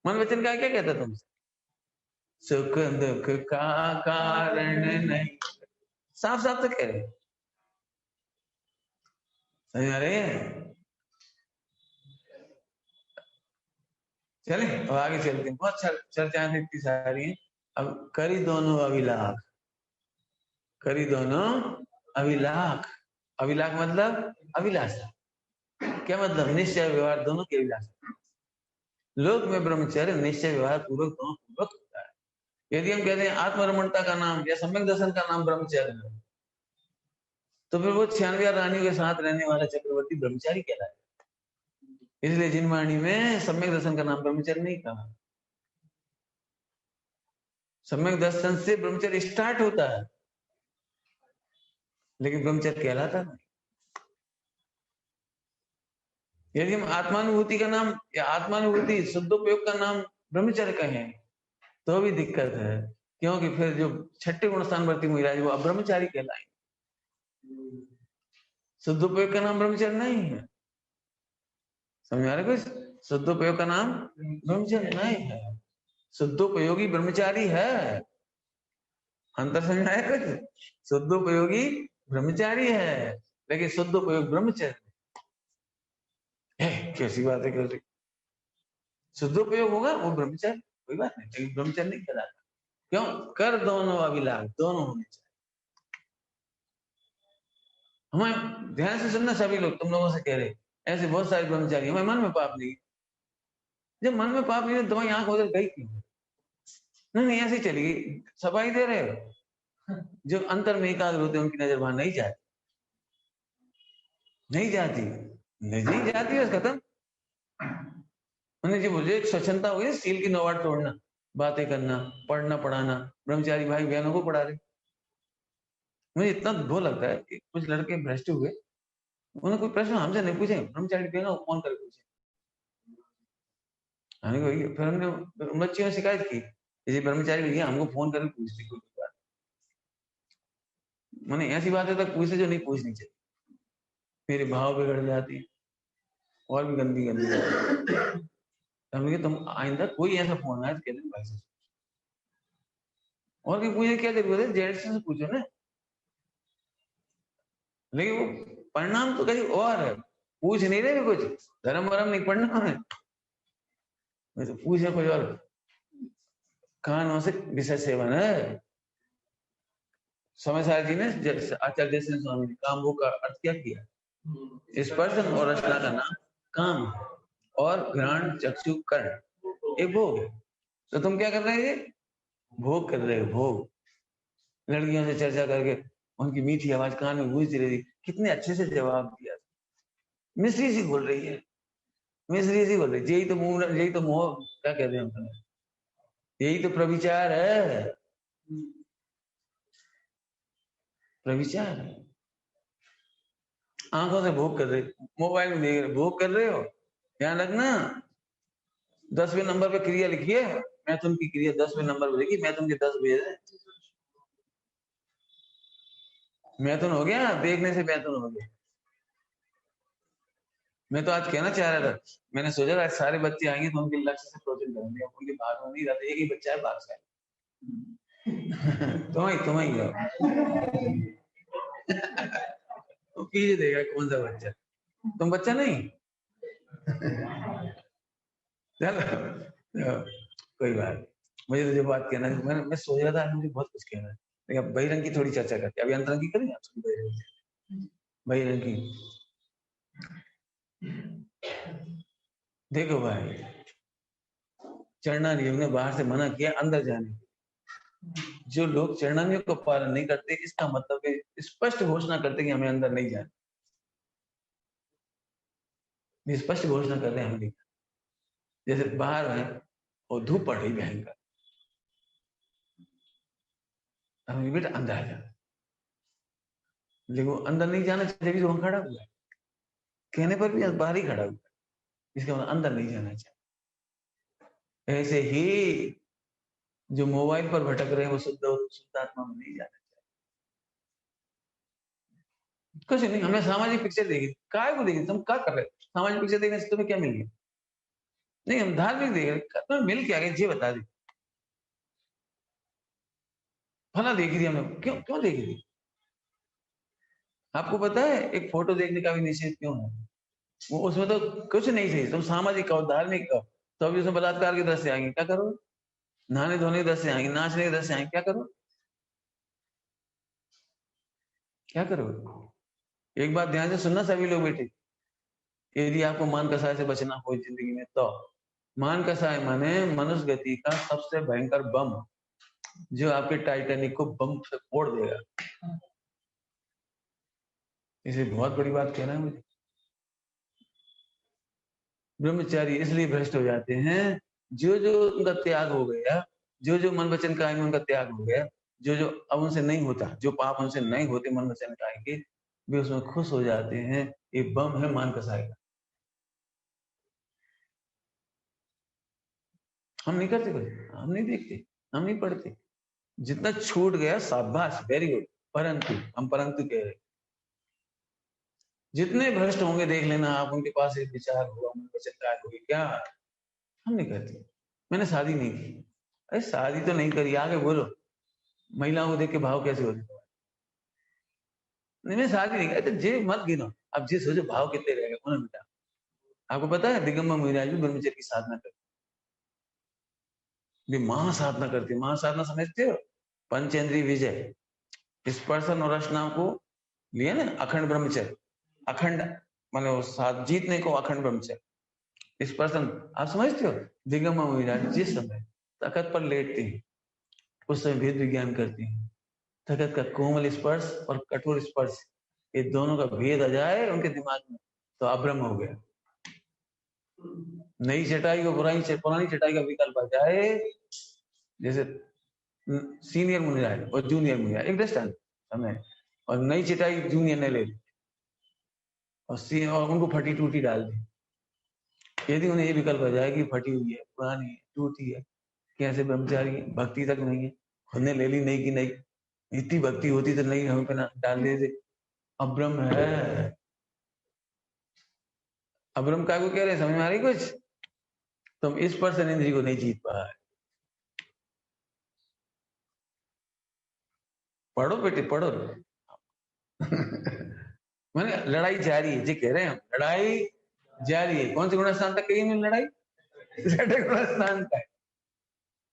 मन वचन का क्या कहता तुमसे? सुख दुख का कारण नहीं, साफ साफ तो कह रहे, समझ आ रही है? चले अब आगे चलते हैं, बहुत चर्चाएं इतनी सारी हैं। अब करी दोनों अभिलाख, करी दोनों अभिलाख, अभिलाख मतलब अभिलाषा, क्या मतलब? निश्चय व्यवहार दोनों की अभिलाषा। लोक में ब्रह्मचर्य निश्चय व्यवहार पूर्वक दोनों पूर्वक होता है। यदि हम कहते हैं आत्मरमणता का नाम या सम्यक दर्शन का नाम ब्रह्मचर्य है, तो फिर वो 96 रानियों के साथ रहने वाला चक्रवर्ती ब्रह्मचारी कहलाए। इसलिए जिनवाणी में सम्यक दर्शन का नाम ब्रह्मचर्य नहीं कहा। सम्यक दर्शन से ब्रह्मचर्य स्टार्ट होता है, लेकिन ब्रह्मचर्य कहलाता नहीं। यदि हम आत्मानुभूति का नाम या आत्मानुभूति शुद्धोपयोग का नाम ब्रह्मचर्य कहें तो भी दिक्कत है, क्योंकि फिर जो छठे गुण स्थानवर्ती महिला वो ब्रह्मचारी कहलाएंगे। शुद्धोपयोग का नाम ब्रह्मचर्य नहीं है, समझ आ रहा है कुछ? शुद्धोपयोग का नाम ब्रह्मचर्य नहीं है, शुद्धोपयोगी ब्रह्मचारी है। अंतर समझ आया कुछ? शुद्धोपयोगी ब्रह्मचारी है, लेकिन शुद्धोपयोग ब्रह्मचर्य कैसी बात है कर रही? शुद्धोपयोग होगा वो ब्रह्मचर्य, कोई बात नहीं, लेकिन ब्रह्मचर्य नहीं कहलाता। क्यों? कर दोनों अभिलाष दोनों होने चाहिए। हमें ध्यान से सुनना, सभी लोग तुम लोगों से कह रहे, ऐसे बहुत सारे ब्रह्मचारी हमें मन में पाप नहीं। जब मन में पाप नहीं तो तुम्हारी आंख उधर गई क्यों? नहीं ऐसे ही चली गई, सफाई दे रहे हो। जो अंतर में एकाग्र होते हैं उनकी नजर वहां नहीं जाती, नहीं जाती, नहीं जाती बस खत्म। उन्हें जो मुझे स्वच्छता हो गई, स्टील की नौवाट तोड़ना, बातें करना, पढ़ना पढ़ाना, ब्रह्मचारी भाई बहनों को पढ़ा रहे। मुझे इतना वो लगता है कि कुछ लड़के भ्रष्ट हुए, उन्हें कोई प्रश्न हमसे नहीं पूछे, ब्रह्मचारी बहनों को फोन कर पूछे। फिर हमने बच्चियों ने शिकायत की, ये ब्रह्मचारी भैया हमको फोन करके पूछती कोई बात, मैंने ऐसी बातें तक पूछे जो नहीं पूछनी चाहिए, मेरे भाव बिगड़ जाती है और भी गंदी गंदी बात। हमने तुम आइंदा कोई ऐसा फोन आया तो कहते भाई से, और भी पूछे क्या जरूरत है, जेड से पूछो ना। लेकिन वो परिणाम तो कहीं और है, पूछ नहीं रहे कुछ, धर्म वरम नहीं पढ़ना है, तो पूछे कोई और कानों से विषय सेवन है। समय सार जी ने आचार्य जयसेन स्वामी ने काम वो का अर्थ क्या किया? स्पर्श और रचना का नाम काम और घ्राण चक्षु कर्ण एक भोग है। तो तुम क्या कर रहे हैं? भोग कर रहे हो, भोग। लड़कियों से चर्चा करके उनकी मीठी आवाज कान में गूंजती रही, कितने अच्छे से जवाब दिया। मिश्री सी बोल रही है, मिश्री सी बोल रही, यही तो मुंह, यही तो मोह, क्या कहते हैं हम, यही तो प्रविचार है, प्रविचार है। आंखों से भोग कर रहे, मोबाइल में देख रहे, भोग कर रहे हो। ध्यान रखना, 10वें नंबर पे क्रिया लिखिए, मैथुन की क्रिया 10वें नंबर पे लिखी, मैथुन के 10 भेज, मैथुन हो गया, देखने से मैथुन हो गया। मैं तो आज कहना चाह रहा था, मैंने सोचा आज सारे बच्चे आएंगे तो उनके लक्ष्य से प्रोजेक्ट करेंगे, उनके भाग में नहीं रहते, एक ही बच्चा है भाग से। तुम्हें तो पीछे देगा कौन सा बच्चा, तुम बच्चा नहीं। चलो कोई बात, मुझे तो जो बात कहना है, मैं सोच रहा था मुझे बहुत कुछ कहना है, लेकिन अब बहिरंग की थोड़ी चर्चा करते, अभी अंतरंग की करेंगे आप, बहिरंग की। देखो भाई, चरणानियोग ने बाहर से मना किया अंदर जाने, जो लोग चरणानियोग का पालन नहीं करते, इसका मतलब है स्पष्ट घोषणा करते कि हमें अंदर नहीं जाना, स्पष्ट घोषणा करते हैं हमें नहीं, जैसे बाहर है और धूप पड़ रही भयंकर, हमें बेटा अंदर आ जाना, लेकिन वो अंदर नहीं जाना चाहिए, तो वहां खड़ा हुआ है, कहने पर भी बाहर ही खड़ा हुआ है, इसका मतलब अंदर नहीं जाना चाहिए। ऐसे ही जो मोबाइल पर भटक रहे हैं वो शुद्ध आत्मा में नहीं जाना चाहिए। कुछ नहीं, हमें सामाजिक पिक्चर देगी, काय को देगी, तुम क्या कर रहे हो? सामाजिक पिक्चर देखने से तुम्हें क्या मिल गया? नहीं, हम धार्मिक देख रहे, तुम्हें मिल क्या गया ये बता दी। फला देखी थी हमने, क्यों देखी थी? आपको पता है एक फोटो देखने का भी निषेध क्यों है? वो उसमें तो कुछ नहीं सही, तुम सामाजिक कहो, धार्मिक कहो, तो अभी उसमें बलात्कार के दृश्य आएंगे, क्या करो? नहाने धोने के दृश्य आएंगे, नाचने के दृश्य आएंगे, क्या करो? क्या करो? एक बात ध्यान से सुनना सभी लोग बेटे, यदि आपको मान कसाय से बचना हो जिंदगी में, तो मान कसाय माने मनुष्य गति का सबसे भयंकर बम, जो आपके टाइटैनिक को बम से फोड़ देगा। इसे बहुत बड़ी बात कहना है मुझे। ब्रह्मचारी इसलिए भ्रष्ट हो जाते हैं, जो उनका त्याग हो गया, जो मन वचन काया में उनका त्याग हो गया, जो अब उनसे नहीं होता, जो पाप उनसे नहीं होते मन वचन काया के, वे उसमें खुश हो जाते हैं। ये बम है मान कसाय का। हम नहीं करते कुछ, हम नहीं देखते, हम नहीं पढ़ते। जितना छूट गया शाबाश, वेरी गुड, परंतु हम परंतु कह रहे, जितने भ्रष्ट होंगे देख लेना आप, उनके पास एक विचार होगा, मन वचन काया होगी, क्या? हम नहीं करते। मैंने शादी नहीं की, अरे शादी तो नहीं करी, आगे बोलो। महिलाओं को देख के भाव कैसे होते? नहीं, मैं शादी नहीं की, जे मत गिनो, अब जे सोचो भाव कितने रहेगा उन्हें मिटा। आपको पता है दिगंबर मुनिराज भी ब्रह्मचर्य की साधना करते, वे महासाधना करते। महासाधना समझते हो? पंचेंद्रिय विजय, स्पर्शन और रचना को लिया ना, अखंड ब्रह्मचर्य, अखंड मतलब जीतने को अखंड ब्रह्मचर्य। स्पर्शन आप समझते हो? दिगंबर मुनिराज जिस समय तखत पर लेटते हैं उस समय भेद विज्ञान करती हैं। तखत का कोमल स्पर्श और कठोर स्पर्श, ये दोनों का भेद आ जाए उनके दिमाग में तो अब्रह्म हो गया। नई चटाई को पुरानी चटाई का विकल्प आ जाए, जैसे सीनियर मुनिराज और जूनियर मुनिराज एक दृष्टांत समय, और नई चटाई जूनियर ने ले ली और उनको फटी टूटी डाल दी। यदि उन्हें ये विकल्प आ जाए कि फटी हुई है, पुरानी है, टूटी है, कैसे ब्रह्मचारी है, भक्ति तक नहीं है, खुद ने ले ली नहीं की नहीं, इतनी भक्ति होती तो नहीं हमें पे डाल देते। अब्रह्म है। अब्रह्म का को कह रहे, समझ में आ रही कुछ? तुम इस पर्सन इंद्री को नहीं जीत पाए। पढ़ो बेटे पढ़ो। मैंने लड़ाई जारी है जी, कह रहे हैं लड़ाई जारी है। कौन से गुणस्थान तक कही लड़ाई? छठे गुणस्थान तक।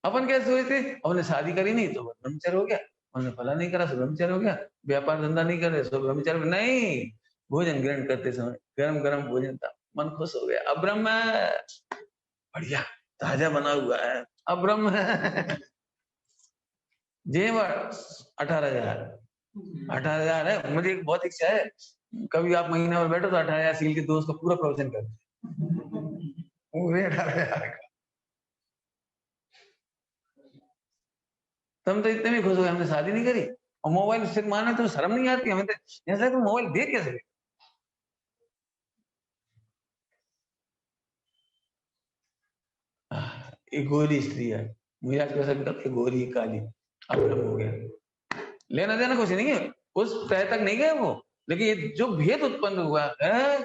अपन क्या सोचते, अपने शादी करी नहीं तो ब्रह्मचर्य हो गया, उन्होंने फला नहीं करा सो ब्रह्मचर्य हो गया, व्यापार धंधा नहीं कर रहे सो ब्रह्मचर्य नहीं, भोजन ग्रहण करते समय गरम गरम भोजन था, मन खुश हो गया, अब ब्रह्म बढ़िया ताजा बना हुआ है, अब ब्रह्म जेवर 18,000 है। मुझे एक बहुत इच्छा है, कभी आप महीना भर बैठो तो 18,000 सील के दोस्त का पूरा प्रवचन कर 18,000 का। तुम तो इतने में खुश हो गए, हमने शादी नहीं करी और मोबाइल से मारना, तो शर्म नहीं आती हमें? तो ऐसा तुम मोबाइल देख कैसे? एक गोरी स्त्री है, मुझे आज कैसा लगता है, गोरी काली, अब हो गया, लेना देना कुछ नहीं है, उस तय तक नहीं गए वो, लेकिन ये जो भेद उत्पन्न हुआ है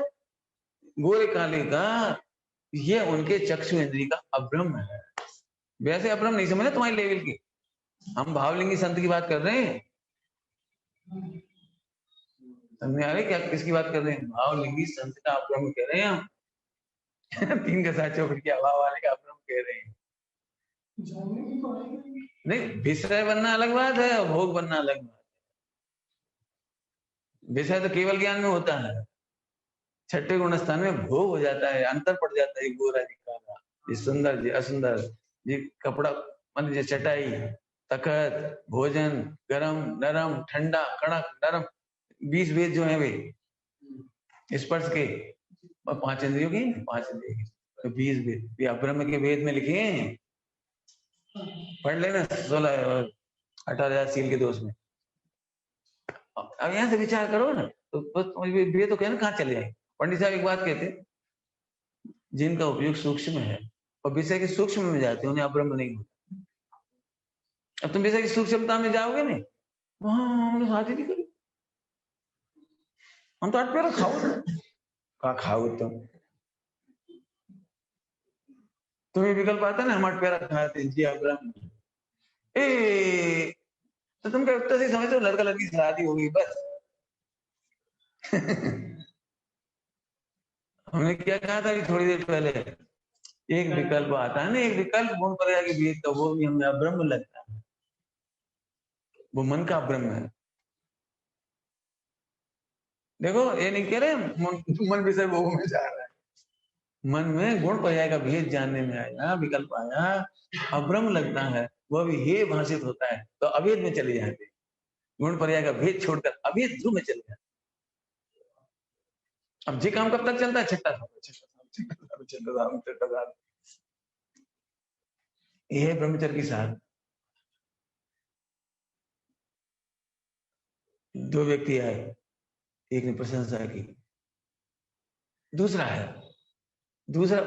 गोरे काले का, ये उनके चक्षु इंद्री का अब्रह्म है। वैसे अब्रह्म नहीं समझना तुम्हारी लेवल की, हम भावलिंगी संत की बात कर रहे हैं। समझ आ रही क्या किसकी बात कर रहे हैं? भावलिंगी संत का अब्रह्म कह रहे हैं हम। 3 का 7 चौखट की हवा वाले का अब्रह्म कह रहे हैं। नहीं, विषय बनना अलग बात है और भोग बनना अलग बात है। विषय तो केवल ज्ञान में होता है, छठे गुण स्थान में भोग हो जाता है, अंतर पड़ जाता है, गोरा जी काला, ये सुंदर जी असुंदर, ये कपड़ा मान लीजिए, चटाई, तखत, भोजन, गरम नरम, ठंडा कड़क नरम, 20 भेद जो है वे स्पर्श के, और 5 इंद्रियों के, 5 इंद्रियों के, तो 20 भेद ये अब्रह्म के भेद में लिखे हैं, पढ़ लेना 16 और 18,000 सील के दोष में। अब यहाँ से विचार करो ना, तो बस ये तो कहना कहाँ चले जाए। पंडित साहब एक बात कहते, जिनका उपयोग सूक्ष्म है और विषय के सूक्ष्म में जाते हैं उन्हें अब्रह्म नहीं होता। अब तुम जैसे कि सूक्ष्मता में जाओगे नहीं, वहां हमने शादी नहीं करी, हम तो 8 पैरा खाओ, कहा खाओ तुम्हें विकल्प आता ना, हम 8 पैरा खाए थे जी अब्राहम। ए तो तुम क्या उत्तर से समझते हो लड़का लड़की से शादी होगी बस। हमने क्या कहा था थोड़ी देर पहले, एक विकल्प आता है ना, एक विकल्प गुण पर्याय के भेद का, वो भी हमें अब्रह्म लगता है, वो मन का अब्रह्म है। देखो ये नहीं कह रहे मन विषय वो में जा रहा है, मन में गुण पर्याय का भेद जानने में आया, विकल्प आया, अब्रह्म लगता है, वो भी हे भाषित होता है, तो अभेद में चले जाते, गुण पर्याय का भेद छोड़कर अभेद ध्रुव में चले जाते। अब ये काम कब तक चलता है? छठा साल। ये है ब्रह्मचर्य की साथ। 2 व्यक्ति आए, एक ने प्रशंसा की, दूसरा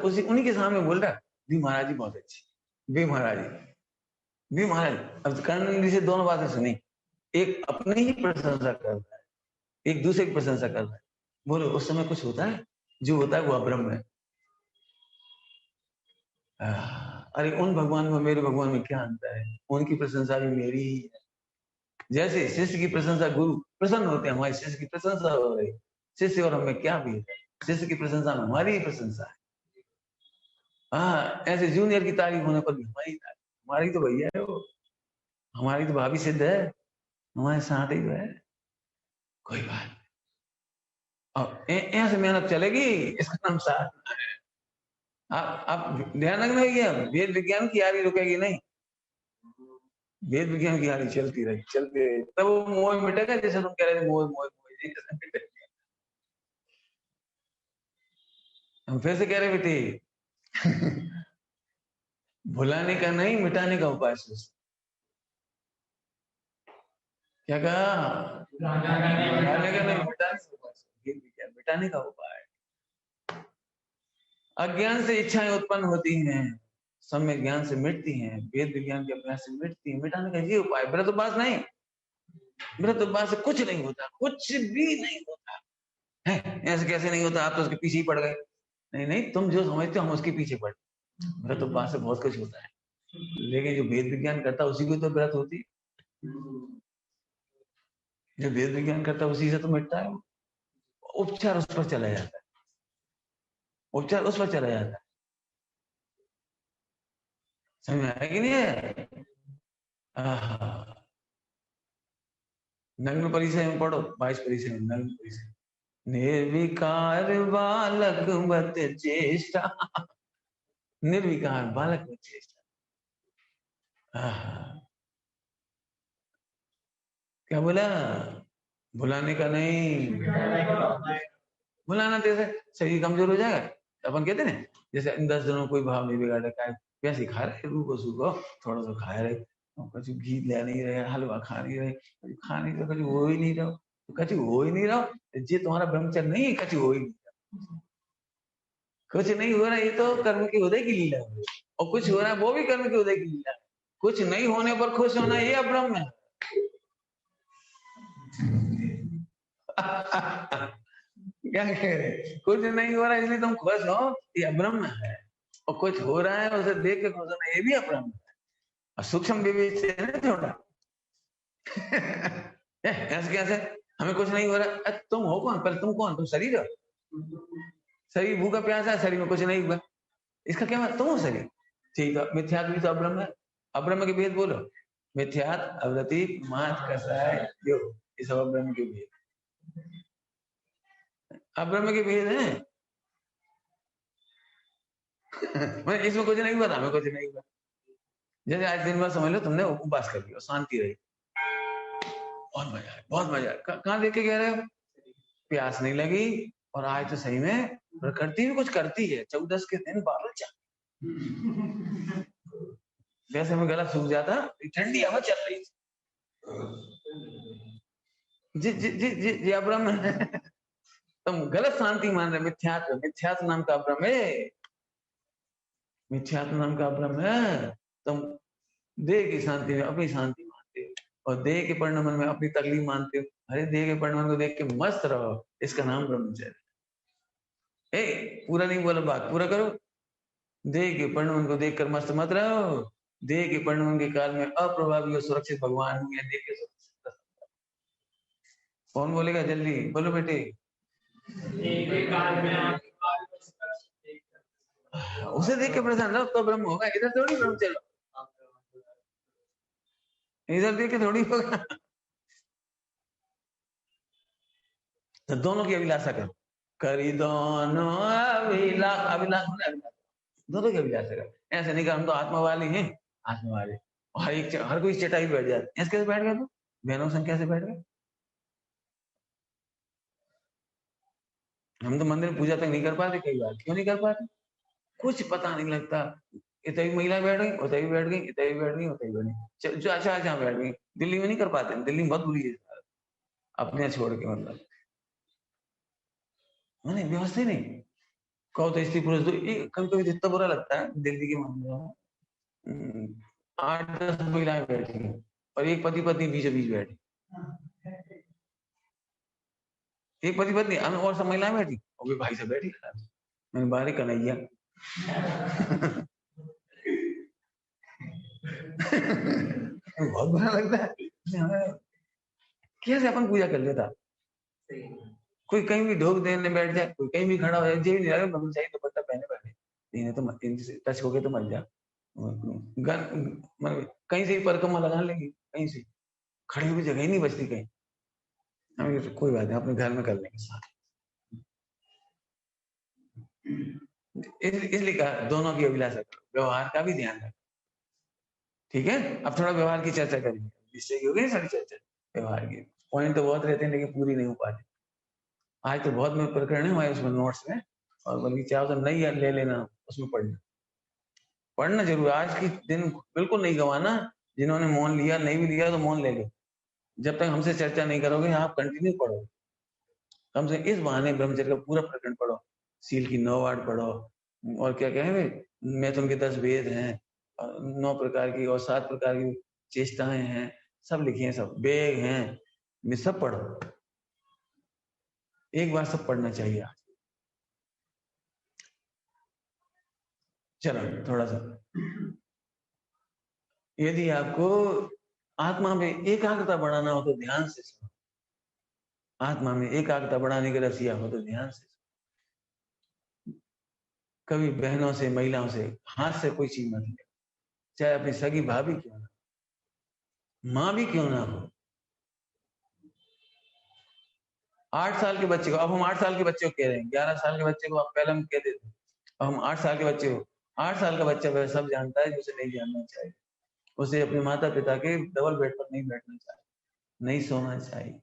उसी उन्हीं के सामने बोल रहा भी महाराज जी बहुत अच्छी, भी महाराज अब कर्ण से दोनों बातें सुनी, एक अपनी ही प्रशंसा कर रहा है, एक दूसरे की प्रशंसा कर रहा है। बोलो उस समय कुछ होता है? जो होता है वो अब्रह्म है। अरे उन भगवान में मेरे भगवान में क्या अंतर है? उनकी प्रशंसा भी मेरी ही है। जैसे शिष्य की प्रशंसा गुरु प्रसन्न होते हैं, हमारे शिष्य की प्रशंसा हो रही, शिष्य और हमें क्या भेद है? शिष्य की प्रशंसा में हमारी ही प्रशंसा है। हाँ, ऐसे जूनियर की तारीफ होने पर भी हमारी तारीफ, हमारी तो भैया है वो, हमारी तो भाभी सिद्ध है, हमारे साथ ही तो है, कोई बात। अब यहाँ से मेहनत चलेगी, इसका नाम साधना है। आप ध्यान रखना है, वेद विज्ञान की यारी रुकेगी नहीं, वेद विज्ञान की यारी चलती रही, तब वो मोह मिटेगा, जैसे तुम कह रहे थे मोह। हम फिर से कह रहे बेटे, भुलाने का नहीं, मिटाने का उपाय सोच। क्या कहा? भुलाने का नहीं, मिटाने का उपाय। अज्ञान से इच्छाएं उत्पन्न होती हैं, सम्य ज्ञान से मिटती हैं, वेद विज्ञान के अभ्यास से मिटती है। मिटाने का ये उपाय, व्रतोपास नहीं, व्रतोपास से कुछ नहीं होता, कुछ भी नहीं होता है। ऐसे कैसे नहीं होता? आप तो उसके पीछे ही पड़ गए। नहीं, तुम जो समझते हो हम उसके पीछे पड़े। व्रतोपास से बहुत कुछ होता है, लेकिन जो वेद विज्ञान करता है उसी को तो व्रत होती है। जो वेद विज्ञान करता है उसी से तो मिटता है। उपचार उस पर चला जाता है, उपचार उस पर चला जाता है। समझ में आया कि नहीं है? नग्न परिचय में पढ़ो, 22 परिचय में, नग्न परिचय। निर्विकार बालक मत चेष्टा, निर्विकार बालक मत चेष्टा। क्या बोला? भुलाने का नहीं, भुलाना जैसे शरीर कमजोर हो जाएगा, अपन कहते ना, जैसे इन 10 दिनों कोई भाव नहीं बिगाड़ रखा है, वैसे खा रहे रूखो सूखो थोड़ा सा खा रहे, कुछ घी ले नहीं रहे, हलवा खा नहीं रहे, खा नहीं रहे, कुछ हो ही नहीं रहो, तो कछु हो ही नहीं रहो, ये तुम्हारा ब्रह्मचर्य नहीं है, कछु हो ही नहीं रहा। कुछ नहीं हो रहा, ये तो कर्म की उदय की लीला है, और कुछ हो रहा है वो भी कर्म की उदय की लीला है। कुछ नहीं होने पर खुश होना ये अब्रह्म है। क्या कह रहे? कुछ नहीं हो रहा है इसलिए तुम खुश हो, ये अब्रह्म है, और कुछ हो रहा है उसे देख के खुश होना ये भी अब्रह्म है। और सूक्ष्म विवेक से है थोड़ा। ऐसे कैसे? हमें कुछ नहीं हो रहा, तुम हो कौन? पर तुम कौन? तुम शरीर हो, शरीर भूखा प्यासा है, शरीर में कुछ नहीं हुआ, इसका क्या मतलब? तुम हो शरीर, ठीक है। मिथ्यात्व भी तो अब्रह्म है, अब्रह्म के भेद बोलो, मिथ्यात, अवृति, मात, कसाय, यो, ये सब अब्रह्म के भेद, अब्रह्म के भेद हैं। मैं इसमें कुछ नहीं हुआ, हमें कुछ नहीं हुआ। जैसे आज दिन भर समझ लो तुमने उपवास कर लिया, शांति रही, बहुत मजा आया, बहुत मजा आया। कहाँ देख के कह रहे हो? प्यास नहीं लगी, और आज तो सही में प्रकृति भी कुछ करती है। 14 के दिन बादल चल, वैसे में गला सूख जाता, ठंडी हवा चल रही थी। जी जी जी जी जी अब्रह्म है। तुम गलत शांति मान रहे, मिथ्यात्व, मिथ्यात्व नाम का अब्रह्म है, मिथ्यात्व नाम का अब्रह्म है। तुम देह की शांति में अपनी शांति मानते हो, और देह के परिणाम में अपनी तकलीफ मानते हो। अरे देह के परिणाम को देख के मस्त रहो, इसका नाम ब्रह्मचर्य। पूरा नहीं बोला, बात पूरा करो। देह के परिणाम को देखकर मस्त मत रहो। देह के परिणाम के काल में अप्रभावी और सुरक्षित भगवान ही है। देह के सुरक्षित कौन बोलेगा? जल्दी बोलो बेटे। उसे देख के प्रसन्न रहो तो ब्रह्म होगा। इधर थोड़ी ब्रह्मचर्य, इधर देख के थोड़ी होगा। तो दोनों की अभिलाषा करो। करी दोनों अभिलाष, अभिलाष दोनों की अभिलाषा करो। ऐसे नहीं कि हम तो आत्मा वाले हैं, आत्मा वाले हर कोई चटाई बैठ जाते। ऐसे कैसे बैठ गए? तो बहनों संख्या से बैठ गए। हम तो मंदिर पूजा तक नहीं कर पाते कई बार। क्यों नहीं कर पाते? कुछ पता नहीं लगता। इतनी महिला बैठ गई, उतनी बैठ गई, इतनी बैठ गई, उतनी बैठ गई। जो अच्छा जहाँ बैठ गई। दिल्ली में नहीं कर पाते। दिल्ली में बहुत बुरी है, अपने छोड़ के मतलब नहीं, व्यवस्था नहीं। कहो तो स्त्री पुरुष कभी कभी इतना बुरा लगता है दिल्ली के मंदिरों में। 8-10 महिलाएं बैठी और एक पति पत्नी बीचों बीच बैठी। एक पति पत्नी और सब महिलाएं बैठी और भाई से बैठी। मैंने बाहर कन्हैया। बहुत बुरा लगता है। कैसे अपन पूजा कर लेता? कोई कहीं भी ढोक देने बैठ जाए, कोई कहीं भी खड़ा हो जाए, जेब नहीं मम्मी चाहिए तो पत्ता पहने बैठे। नहीं तो मत, इनसे टच हो गए तो मर जा। कहीं से ही परिक्रमा लगा लेंगे, कहीं से खड़ी हुई जगह ही नहीं बचती कहीं। तो कोई बात नहीं, अपने घर में कर लेंगे साथ। इसलिए कहा दोनों की अभिलाषा करो, व्यवहार का भी ध्यान रखो। ठीक है, अब थोड़ा व्यवहार की चर्चा करेंगे। जिससे हो गई सारी चर्चा व्यवहार की। पॉइंट तो बहुत रहते हैं लेकिन पूरी नहीं हो पाती। आज तो बहुत में प्रकरण है हमारे उसमें नोट्स में, और बल्कि चाहो तो नहीं ले लेना, उसमें पढ़ना जरूर। आज की दिन बिल्कुल नहीं गवाना। जिन्होंने मौन लिया, नहीं भी लिया तो मौन ले लो। जब तक हमसे चर्चा नहीं करोगे आप कंटिन्यू पढ़ो। कम से इस बहाने ब्रह्मचर्य का पूरा प्रकरण पढ़ो। सील की 9 वार्ड पढ़ो, और क्या कहें, मैथुन के 10 वेद हैं, 9 प्रकार की और 7 प्रकार की चेष्टाएं हैं, सब लिखी हैं, सब वेग हैं, मैं सब पढ़ो। एक बार सब पढ़ना चाहिए। चलो थोड़ा सा, यदि आपको आत्मा में एकाग्रता बढ़ाना हो तो ध्यान से सुनो। आत्मा में एकाग्रता बढ़ाने के रसिया हो तो ध्यान से सुनो। कभी बहनों से, महिलाओं से हाथ से कोई चीज मत ले, चाहे अपनी सगी भाभी क्यों ना, मां भी क्यों ना हो। 8 साल के बच्चे को, अब हम 8 साल के बच्चे को कह रहे हैं, 11 साल के बच्चे को आप पहले हम कह देते, अब हम 8 साल के बच्चे को, 8 साल का बच्चा वह सब जानता है जो उसे नहीं जानना चाहिए। उसे अपने माता पिता के डबल बेड पर नहीं बैठना चाहिए, नहीं सोना चाहिए।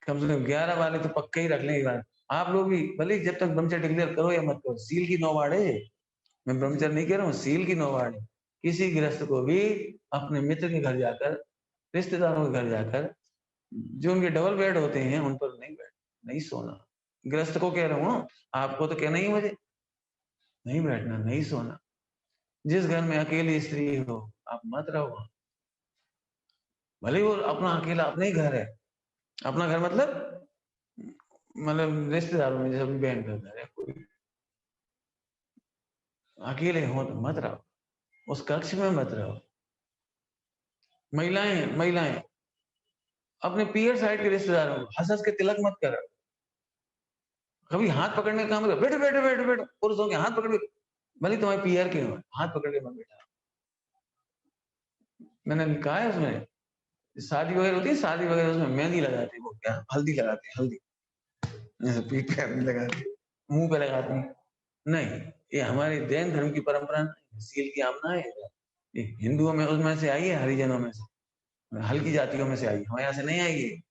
कम से कम 11 वाले तो पक्का ही रख लेंगे बात। आप लोग भी भले जब तक ब्रह्मचर्य डिक्लेयर करो या मत करो, सील की 9 वार्ड है। मैं ब्रह्मचर्य नहीं कह रहा हूँ, सील की 9 वार्ड है। किसी गृहस्थ को भी अपने मित्र के घर जाकर, रिश्तेदारों के घर जाकर, जो उनके डबल बेड होते हैं उन पर नहीं बैठ, नहीं सोना। गृहस्थ को कह रहा हूँ, आपको तो कहना ही मुझे, नहीं बैठना, नहीं सोना। जिस घर में अकेली स्त्री हो आप मत रहो। भले वो अपना अकेला अपना ही घर है, अपना घर मतलब रिश्तेदारों में जैसे बहन का घर है, कोई अकेले हो तो मत रहो, उस कक्ष में मत रहो। महिलाएं अपने पीयर साइड के रिश्तेदारों को हंस हंस के तिलक मत करो। कभी हाथ पकड़ने का काम करो, बैठो बैठो बैठो बैठो, पुरुषों के हाथ पकड़ के, भले तुम्हारे पीयर के हो, हाथ पकड़ के मत बैठा। मैंने कहा है उसमें शादी वगैरह होती है, शादी वगैरह उसमें मेहंदी लगाते हैं, वो क्या हल्दी लगाते हैं, हल्दी पीठ पे हल्दी लगाते, मुंह पे लगाते हैं। नहीं, ये हमारे जैन धर्म की परंपरा नहीं, सील की आमना है। ये हिंदुओं में उसमें से आई है, हरिजनों में से, हल्की जातियों में से आई, हमारे यहाँ से नहीं आई है।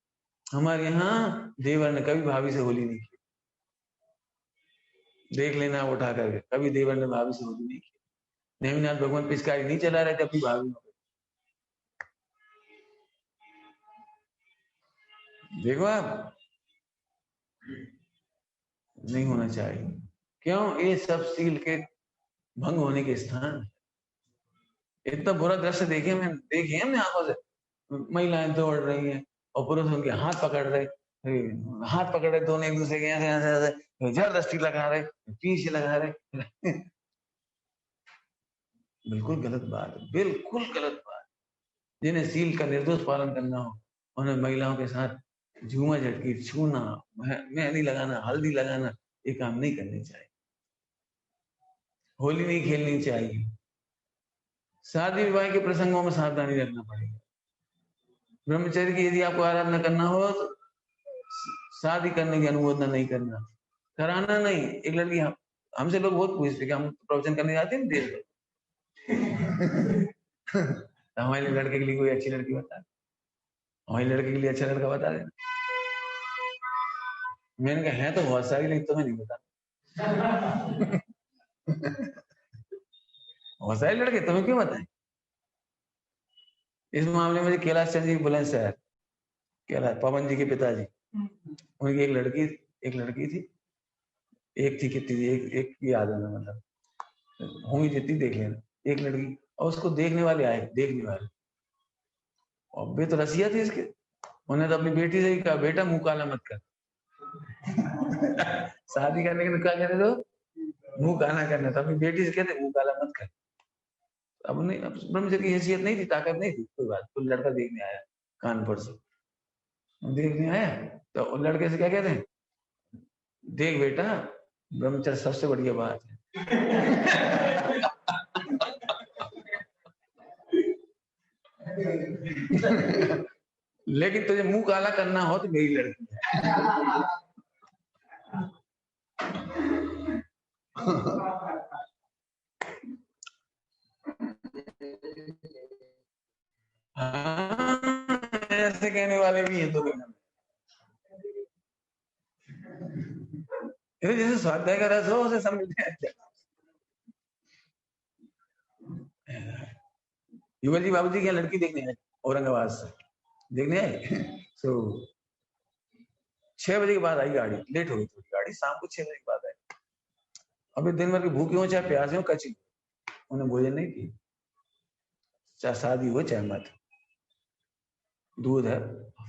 हमारे यहाँ देवर ने कभी भाभी से होली नहीं की। देख लेना उठा करके, कभी देवर ने भाभी से होली नहीं की। नेमिनाथ भगवान पिचकारी नहीं चला रहे थे अपनी भाभी में। देखो आप, नहीं होना चाहिए। क्यों? ये सब सील के भंग होने के स्थान है। इतना बुरा दृश्य देखे हमने आंखों से। महिलाएं दौड़ रही हैं और पुरुष उनके हाथ पकड़ रहे, दोनों एक दूसरे के ऐसे ऐसे ऐसे जबरदस्ती लगा रहे, पीछे लगा रहे। बिल्कुल गलत बात है, बिल्कुल गलत बात। जिन्हें सील का निर्दोष पालन करना हो, उन्हें महिलाओं के साथ झूमा झटकी, छूना, मेहंदी लगाना, हल्दी लगाना, ये काम नहीं करने चाहिए। होली नहीं खेलनी चाहिए। शादी विवाह के प्रसंगों में सावधानी रखना पड़ेगा। ब्रह्मचर्य की यदि आपको आराधना करना हो तो शादी करने की अनुमोदन नहीं करना, कराना नहीं। एक लड़की हमसे लोग बहुत पूछते कि हम प्रवचन करने जाते हैं देश में। हमारे लड़के के लिए कोई अच्छी लड़की बता, हमारे लड़के के लिए अच्छा लड़का बता देना। मैंने कहा है तो बहुत सारी, लेकिन तुम्हें नहीं बता। बहुत सारे लड़के, तुम्हें क्यों बताएं? इस मामले में कैलाश चंद्र जी बुलंदशहर, कैलाश पवन जी के पिताजी, उनकी एक लड़की थी, एक थी कितनी थी, एक की याद है, मतलब होंगी जितनी देख लेना, एक लड़की। और उसको देखने वाले आए, और वे तो रसिया थी इसके। उन्हें तो अपनी बेटी से ही कहा, बेटा मुंह काला मत कर। शादी करने के लिए क्या कहते तो मुंह काला करना था, अपनी बेटी से कहते मुंह काला मत कर। अब नहीं, अब ब्रह्मचर्य की हैसियत नहीं थी, ताकत नहीं थी, कोई बात। कोई लड़का देखने आया कानपुर से, देखने आया तो लड़के से क्या कहते हैं, देख बेटा ब्रह्मचर्य सबसे बढ़िया बात है। लेकिन तुझे मुंह काला करना हो तो मेरी लड़की है। ऐसे कहने वाले भी हैं तो जैसे स्वाध्याय का रस हो उसे सब मिलते हैं। युगल जी बाबूजी की लड़की देखने आए औरंगाबाद से, देखने आए। तो 6 बजे के बाद आई गाड़ी, लेट हो गई थोड़ी गाड़ी, शाम को 6 बजे के बाद आई। अभी दिन भर के भूखे हो चाहे प्यासे हो, कच्ची उन्हें भोजन नहीं की, चाहे शादी हो चाहे मत, दूध है,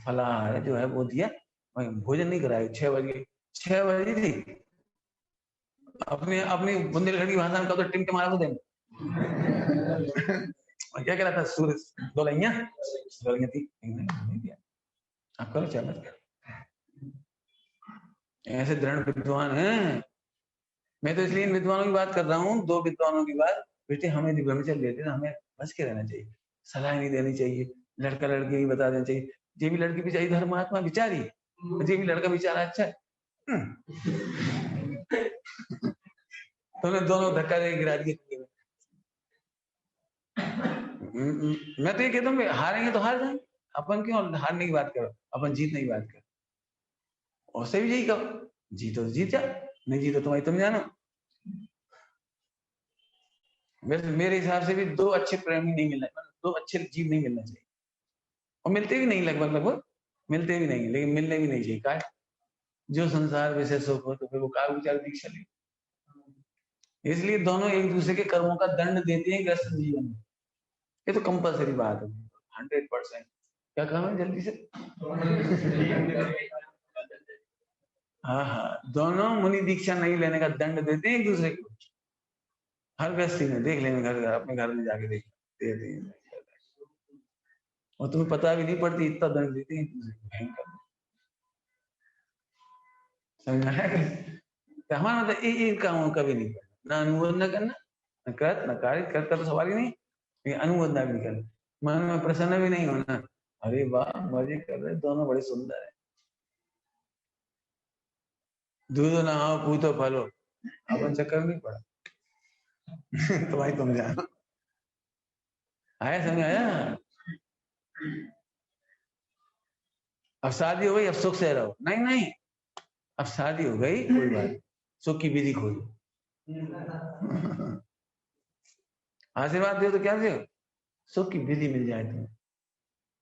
फलाहार है, जो है वो दिया, भोजन नहीं कराया। 6 बजे थी, अपनी अपनी बुंदेलखंड की भाषा में कहा तो टिमटिमारा को देंगे। क्या कह रहा था, सूरज दोलैया थी, नहीं दिया। आप करो चाहे मत करो, ऐसे दृढ़ विद्वान हैं। मैं तो इसलिए इन विद्वानों की बात कर रहा हूँ, 2 विद्वानों की बात। बेटे हमें ब्रह्मचर्य लेते ना, हमें बच के रहना चाहिए, सलाह नहीं देनी चाहिए, लड़का लड़की ही बता देना चाहिए। ये भी लड़की बेचारी धर्मात्मा बिचारी, ये भी लड़का बेचारा अच्छा है, तो दोनों धक्का दे गिरा दिए। मैं तो ये कहता हूँ हारेंगे तो हार जाए, अपन क्यों हारने की बात करो, अपन जीतने की बात करो। और से भी यही कहो, जीतो तो जीत जा, नहीं जीतो तुम्हारी तुम जानो। मेरे हिसाब से भी 2 अच्छे प्रेमी नहीं मिलना, 2 अच्छे जीव नहीं मिलना चाहिए, और मिलते भी नहीं, लगभग मिलते भी नहीं, लेकिन मिलने भी नहीं चाहिए। काय जो संसार विषय सुख हो तो फिर वो काय विचार दीक्षा ले। इसलिए दोनों एक दूसरे के कर्मों का दंड देते हैं ग्रस्त जीवन में, ये तो कंपलसरी बात है, 100%। क्या काम है जल्दी से? हाँ, दोनों मुनि दीक्षा नहीं लेने का दंड देते हैं एक दूसरे को। हर व्यक्ति में देख लेंगे, घर अपने घर में जाके देते हैं, और तुम्हें पता भी नहीं पड़ती इतना दंड देते हैं एक दूसरे को, भयंकर। समझ में आया? हमारा मतलब एक काम कभी नहीं करना, ना अनुमोदन करना, न कृत न कार्य, कृत का तो सवाल ही नहीं, लेकिन अनुमोदन भी नहीं करना, मन में प्रसन्न भी नहीं होना। अरे वाह मजे कर रहे, दोनों बड़े सुंदर है, दूध ना हो पूतो फलो, अपन चक्कर नहीं पड़ा। तो भाई तुम जानो, आया समझ आया? अब शादी हो गई, अब सुख से रहो, नहीं, अब शादी हो गई कोई बात, सुख की विधि खोलो। आशीर्वाद दे तो क्या दे, सुख की विधि मिल जाए तुम्हें,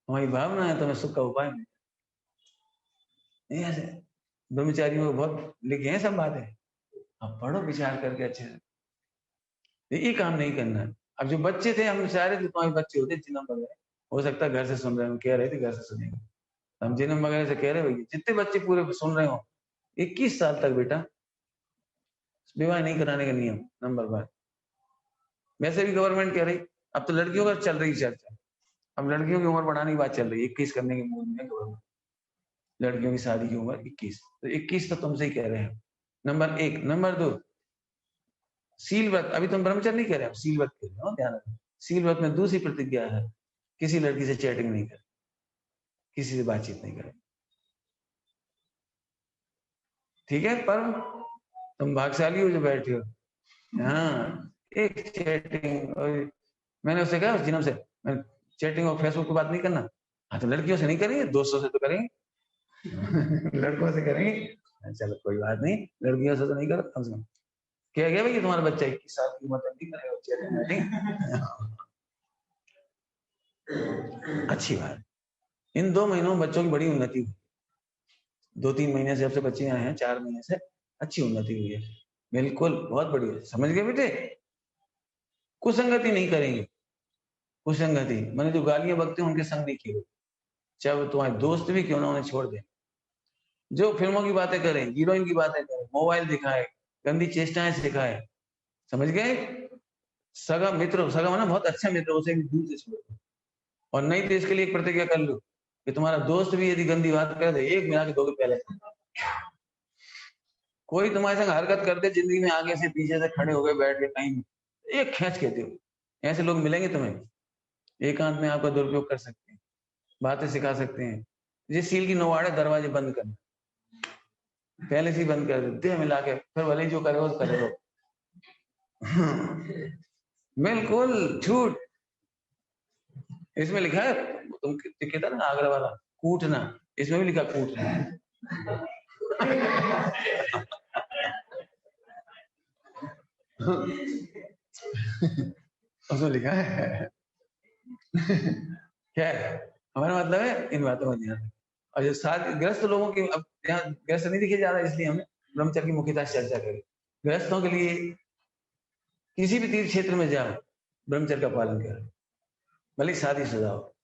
हमारी भावना है तुम्हें सुख का उपाय मिल नहीं। ऐसे ब्रह्मचारी में बहुत लिखे हैं सब बातें, अब पढ़ो विचार करके अच्छे से। ये काम नहीं करना, अब जो बच्चे थे हम चाह रहे थे तुम्हारे बच्चे होते जिनम वगैरह, हो सकता है घर से सुन रहे हो, कह रहे थे घर से सुनेंगे, हम जिनम वगैरह से कह रहे भैया जितने बच्चे पूरे सुन रहे हो 21 साल तक बेटा विवाह नहीं कराने का नियम नंबर 1। वैसे भी गवर्नमेंट कह रही, अब तो लड़कियों का चल रही चर्चा, अब लड़कियों की उम्र बढ़ाने की बात चल रही है, 21 करने की मूड में गवर्नमेंट, लड़कियों की शादी की उम्र 21, तो 21 तो तुमसे ही कह रहे हैं नंबर 1। नंबर 2 सील व्रत, अभी तुम ब्रह्मचर्य नहीं कह रहे हो, सील व्रत कह रहे हो, ध्यान रखो। सील व्रत में दूसरी प्रतिज्ञा है, किसी लड़की से चैटिंग नहीं करे, किसी से बातचीत नहीं करे, ठीक है। पर तुम भाग्यशाली हो जो बैठे हो, हाँ एक चैटिंग, और मैंने उससे कहा उस जिनम से, मैं चैटिंग और फेसबुक पे बात नहीं करना, हाँ तो लड़कियों से नहीं करेंगे, दोस्तों से तो करेंगे लड़कों से करेंगे, चलो कोई बात नहीं, लड़कियों से तो नहीं करो, कम से कम क्या गया भाई कि तुम्हारा बच्चा 21 साल की उम्र तक नहीं करेगा चैटिंग। अच्छी बात, इन 2 महीनों में बच्चों की बड़ी उन्नति हुई, 2-3 महीने से जब से बच्चे आए हैं, 4 महीने से अच्छी उन्नति हुई है, बिल्कुल बहुत बढ़िया, समझ गए बेटे। कुसंगति नहीं करेंगे, कुसंगति मैंने जो गालियां बकते हैं उनके संग नहीं किए, चाहे वो तुम्हारे दोस्त भी क्यों ना उन्हें छोड़ दें। जो फिल्मों की बातें करें, हीरोइन की बातें करें, मोबाइल दिखाए, गंदी चेष्टाएं सिखाए, समझ गए। सगा मित्र, सगा माना बहुत अच्छा मित्र, उसे भी दूर से छोड़, और नहीं तो इसके लिए एक प्रतिज्ञा कर लो कि तुम्हारा दोस्त भी यदि गंदी बात करे तो एक मिला के दोगे पहले। कोई तुम्हारे संग हरकत करते जिंदगी में, आगे से पीछे से खड़े हो गए बैठ के कहीं, एक खींच के दो, ऐसे लोग मिलेंगे तुम्हें, एकांत में आपका दुरुपयोग कर सकते हैं, बातें सिखा सकते हैं। ये सील की नवाड़े दरवाजे बंद करना, पहले से ही बंद कर दे मिला के, फिर भले ही जो करे वो करे हो। बिल्कुल झूठ, इसमें लिखा है, तुम कहता ना आगरा वाला कूटना, इसमें भी लिखा कूटना। उसमें लिखा है क्या है, हमारा मतलब है इन बातों में ध्यान। और जो साथ ग्रस्त लोगों की, अब यहाँ ग्रस्त नहीं दिखे जा रहा, इसलिए हमने ब्रह्मचर्य की मुख्यता से चर्चा करी। ग्रस्तों के लिए किसी भी तीर्थ क्षेत्र में जाओ, ब्रह्मचर्य का पालन करो, भले शादी शुदा हो।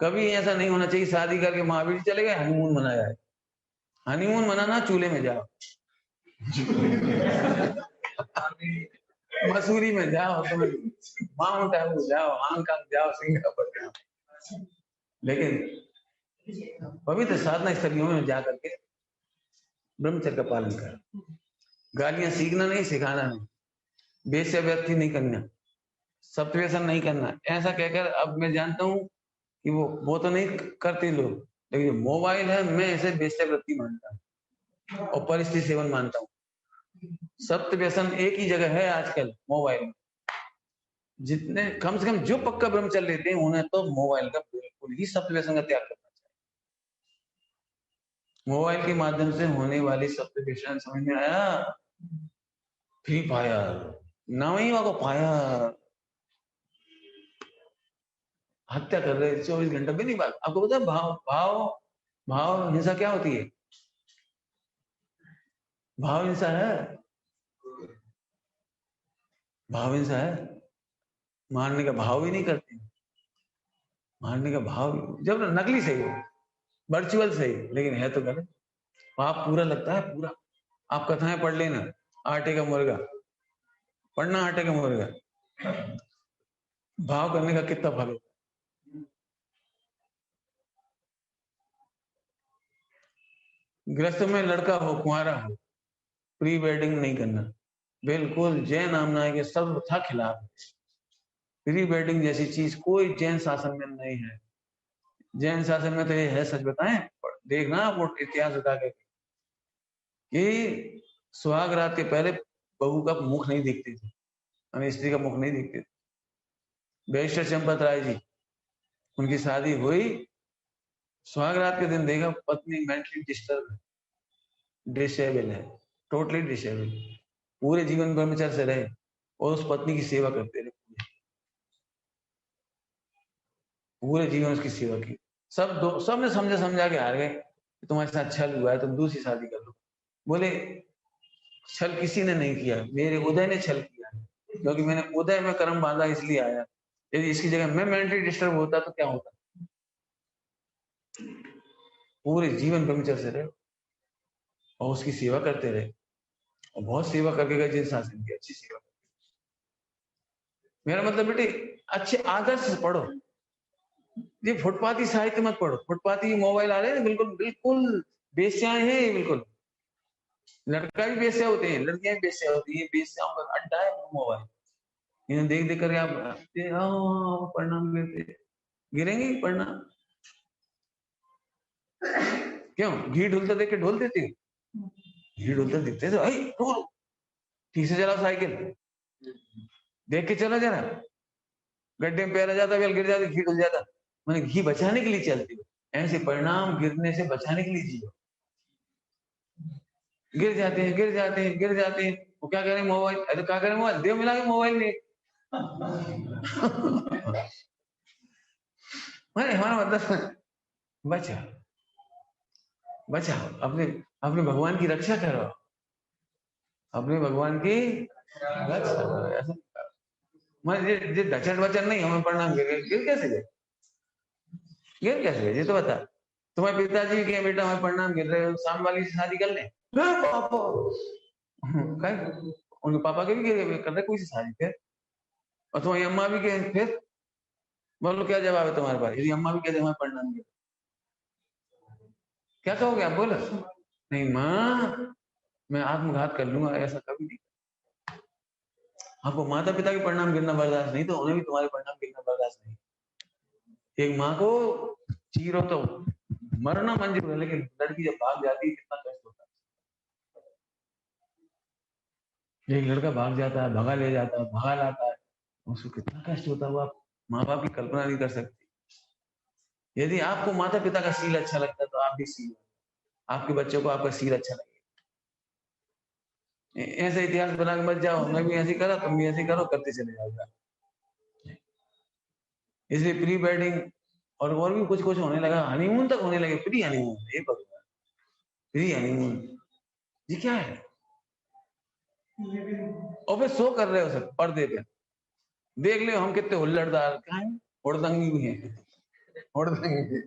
कभी ऐसा नहीं होना चाहिए शादी करके महावीर चले गए, हनीमून मनाया है। हनीमून मनाना चूल्हे में जाओ मसूरी में जाओ, तुम माउंट आबू जाओ, हांगकांग जाओ, सिंगापुर जाओ, लेकिन पवित्र साधना स्थलियों में जाकर के ब्रह्मचर्य का पालन करो। गालियां सीखना नहीं, सिखाना नहीं, वेश्या व्यक्ति नहीं करना, सप्तव्यसन नहीं करना। ऐसा कहकर अब मैं जानता हूँ कि वो तो नहीं करते लोग, लेकिन मोबाइल है, मैं इसे वेश्यावृत्ति मानता हूँ और परिस्थिति सेवन मानता हूँ। सत्य व्यसन एक ही जगह है आजकल, मोबाइल में। जितने कम से कम जो पक्का ब्रह्मचर्य लेते हैं उन्हें तो मोबाइल का बिल्कुल ही सत्य व्यसन का त्याग करना चाहिए। मोबाइल के माध्यम से होने वाली सत्य व्यसन समझ में आया? फ्री फायर, नवी को फायर, हत्या कर रहे 24 घंटे भी नहीं बात। आपको पता है भाव भाव भाव हिंसा क्या होती है? भाव हिंसा है, भाव हिंसा है, मारने का भाव ही नहीं करते, मारने का भाव जब नकली सही हो, वर्चुअल सही, लेकिन है तो गलत। पाप पूरा लगता है, पूरा। आप कथाएं पढ़ लेना, आटे का मुर्गा पढ़ना, आटे का मुर्गा, भाव करने का कितना फल होता है। गृहस्थ में लड़का हो, कुंवारा हो, प्री वेडिंग नहीं करना, बिल्कुल जैन आमना के सब था खिलाफ। प्री वेडिंग जैसी चीज कोई जैन शासन में नहीं है। जैन शासन में तो ये है, सच बताएं, देखना आप इतिहास उठा के, कि सुहाग रात के पहले बहू का मुख नहीं दिखती थी, यानी स्त्री का मुख नहीं दिखती थी। बैरिस्टर चंपत राय जी, उनकी शादी हुई, सुहाग रात के दिन देखा पत्नी मेंटली डिस्टर्ब है, डिसेबल है, टोटली डिसेबल। पूरे जीवन ब्रह्मचर्य से रहे और उस पत्नी की सेवा करते रहे, पूरे जीवन उसकी सेवा की। सबने समझा समझा के हार गए, तुम्हारे साथ छल हुआ है, तुम दूसरी शादी कर लो। बोले छल किसी ने नहीं किया, मेरे उदय ने छल किया। क्योंकि मैंने उदय में कर्म बांधा इसलिए आया। यदि इसकी जगह मैं मेंटली डिस्टर्ब होता तो क्या होता? पूरे जीवन ब्रह्मचर्य से रहे और उसकी सेवा करते रहे, और बहुत सेवा करके गए जिन शासन की, अच्छी सेवा। मेरा मतलब बेटे अच्छे आदर्श से पढ़ो, ये फुटपाथी साहित्य मत पढ़ो। फुटपाथी मोबाइल आ रहे हैं, बिल्कुल बिल्कुल बेस्याएं हैं ये, बिल्कुल। लड़का भी बेस्या होते हैं, लड़कियां भी बेस्या होती है, बेस्याओं का अड्डा है मोबाइल। इन्हें देख देख कर आप प्रणाम गिरते गिरेंगे प्रणाम। क्यों? घी ढुलता देख के ढोल देती हो? घी ढुलता दिखते तो ठीक से चला साइकिल, देख के चला जरा, गड्ढे में पैर आ जाता, गिर जाता, घी ढुल जाता। मैंने घी बचाने के लिए चलती हो, ऐसे परिणाम गिरने से बचाने के लिए जियो। गिर जाते हैं, गिर जाते हैं, गिर जाते हैं। वो क्या करें? मोबाइल। अरे क्या करें? मोबाइल देव मिला के मोबाइल नहीं। मैंने हमारा मतलब बचा बचाओ, अपने अपने भगवान की रक्षा करो, अपने भगवान की रक्षा करो। मैं ये दचन वचन नहीं, हमें प्रणाम गिर कैसे गए? गिर कैसे गए ये तो बता। तुम्हारे पिताजी के बेटा हमें प्रणाम गिर रहे हो, सामने वाली से शादी कर ले। पापा उनके पापा के भी कर रहे कोई सी शादी फिर, और तुम्हारी अम्मा भी के फिर बोलो क्या जवाब है तुम्हारे पास? यदि अम्मा भी कहते हमें प्रणाम गिर, क्या कहोगे आप? बोलो नहीं माँ, मैं आत्मघात कर लूंगा, ऐसा कभी नहीं। आपको माता पिता के परिणाम गिरना बर्दाश्त नहीं, तो उन्हें भी तुम्हारे परिणाम गिरना बर्दाश्त नहीं। एक माँ को चीरो तो मरना मंजूर है, लेकिन लड़की जब भाग जाती है कितना कष्ट होता है। एक लड़का भाग जाता है, भगा ले जाता है, भगा लाता है, उसको कितना कष्ट होता है, वो आप माँ बाप की कल्पना नहीं कर सकती। यदि आपको माता पिता का सील अच्छा लगता है तो आप भी सील, आपके बच्चों को आपका सील अच्छा लगेगा। ऐसे इतिहास बना के मत जाओ, मैं भी ऐसे करा, तुम भी ऐसे करो, करते चले जाओगा। इसलिए प्री वेडिंग और भी कुछ कुछ होने लगा, हनीमून तक होने लगे, प्री हनीमून। ये भगवान, प्री हनीमून ये क्या है? और फिर शो कर रहे हो सब पर्दे पे, देख लो हम कितने हुल्लड़दार, क्या है, हुड़दंगी भी है, हुड़दंगी।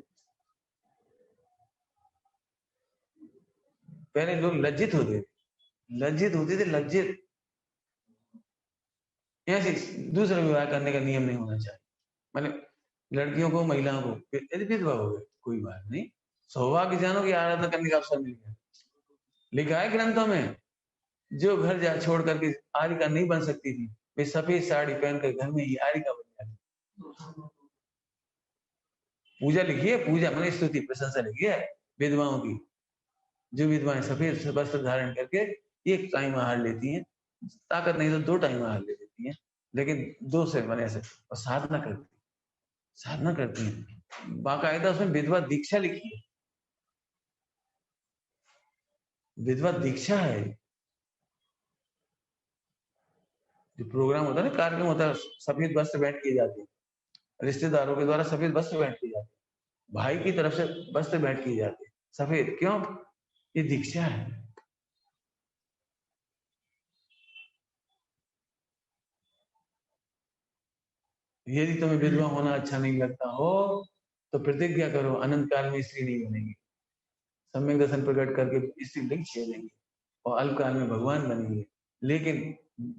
पहले लोग लज्जित होते थे, लज्जित। ऐसे दूसरा विवाह करने का नियम नहीं होना चाहिए। मतलब लड़कियों को, महिलाओं को, यदि विधवा हो गए कोई बात नहीं, सौभाग्य जानो की आराधना करने का अवसर मिल गया। लिखा है ग्रंथों में, जो घर जा छोड़ करके आरिका नहीं बन सकती थी, वे सफेद साड़ी पहनकर घर में ही आरिका बन जाती। पूजा लिखी है, पूजा मैंने स्तुति प्रशंसा लिखी है विधवाओं की। जो विधवाएं सफेद वस्त्र धारण करके एक टाइम आहार लेती हैं, ताकत नहीं तो 2 टाइम आहार ले लेती हैं, लेकिन 2 से बने से, और साधना करती हैं। बाकायदा उसमें विधवा दीक्षा लिखी है, विधवा दीक्षा है। जो प्रोग्राम होता है ना, कार्यक्रम होता है, सफेद वस्त्र भेंट किए जाते हैं, रिश्तेदारों के द्वारा सफेद वस्त्र भेंट किए जाते हैं, भाई की तरफ से वस्त्र भेंट किए जाते हैं सफेद। क्यों? ये दीक्षा है। यदि तुम्हें विधवा होना अच्छा नहीं लगता हो तो प्रतिज्ञा करो, अनंत काल में स्त्री नहीं बनेगी, सम्यक दर्शन प्रकट करके स्त्री लिंग छेदेंगे और अल्प काल में भगवान बनेंगे। लेकिन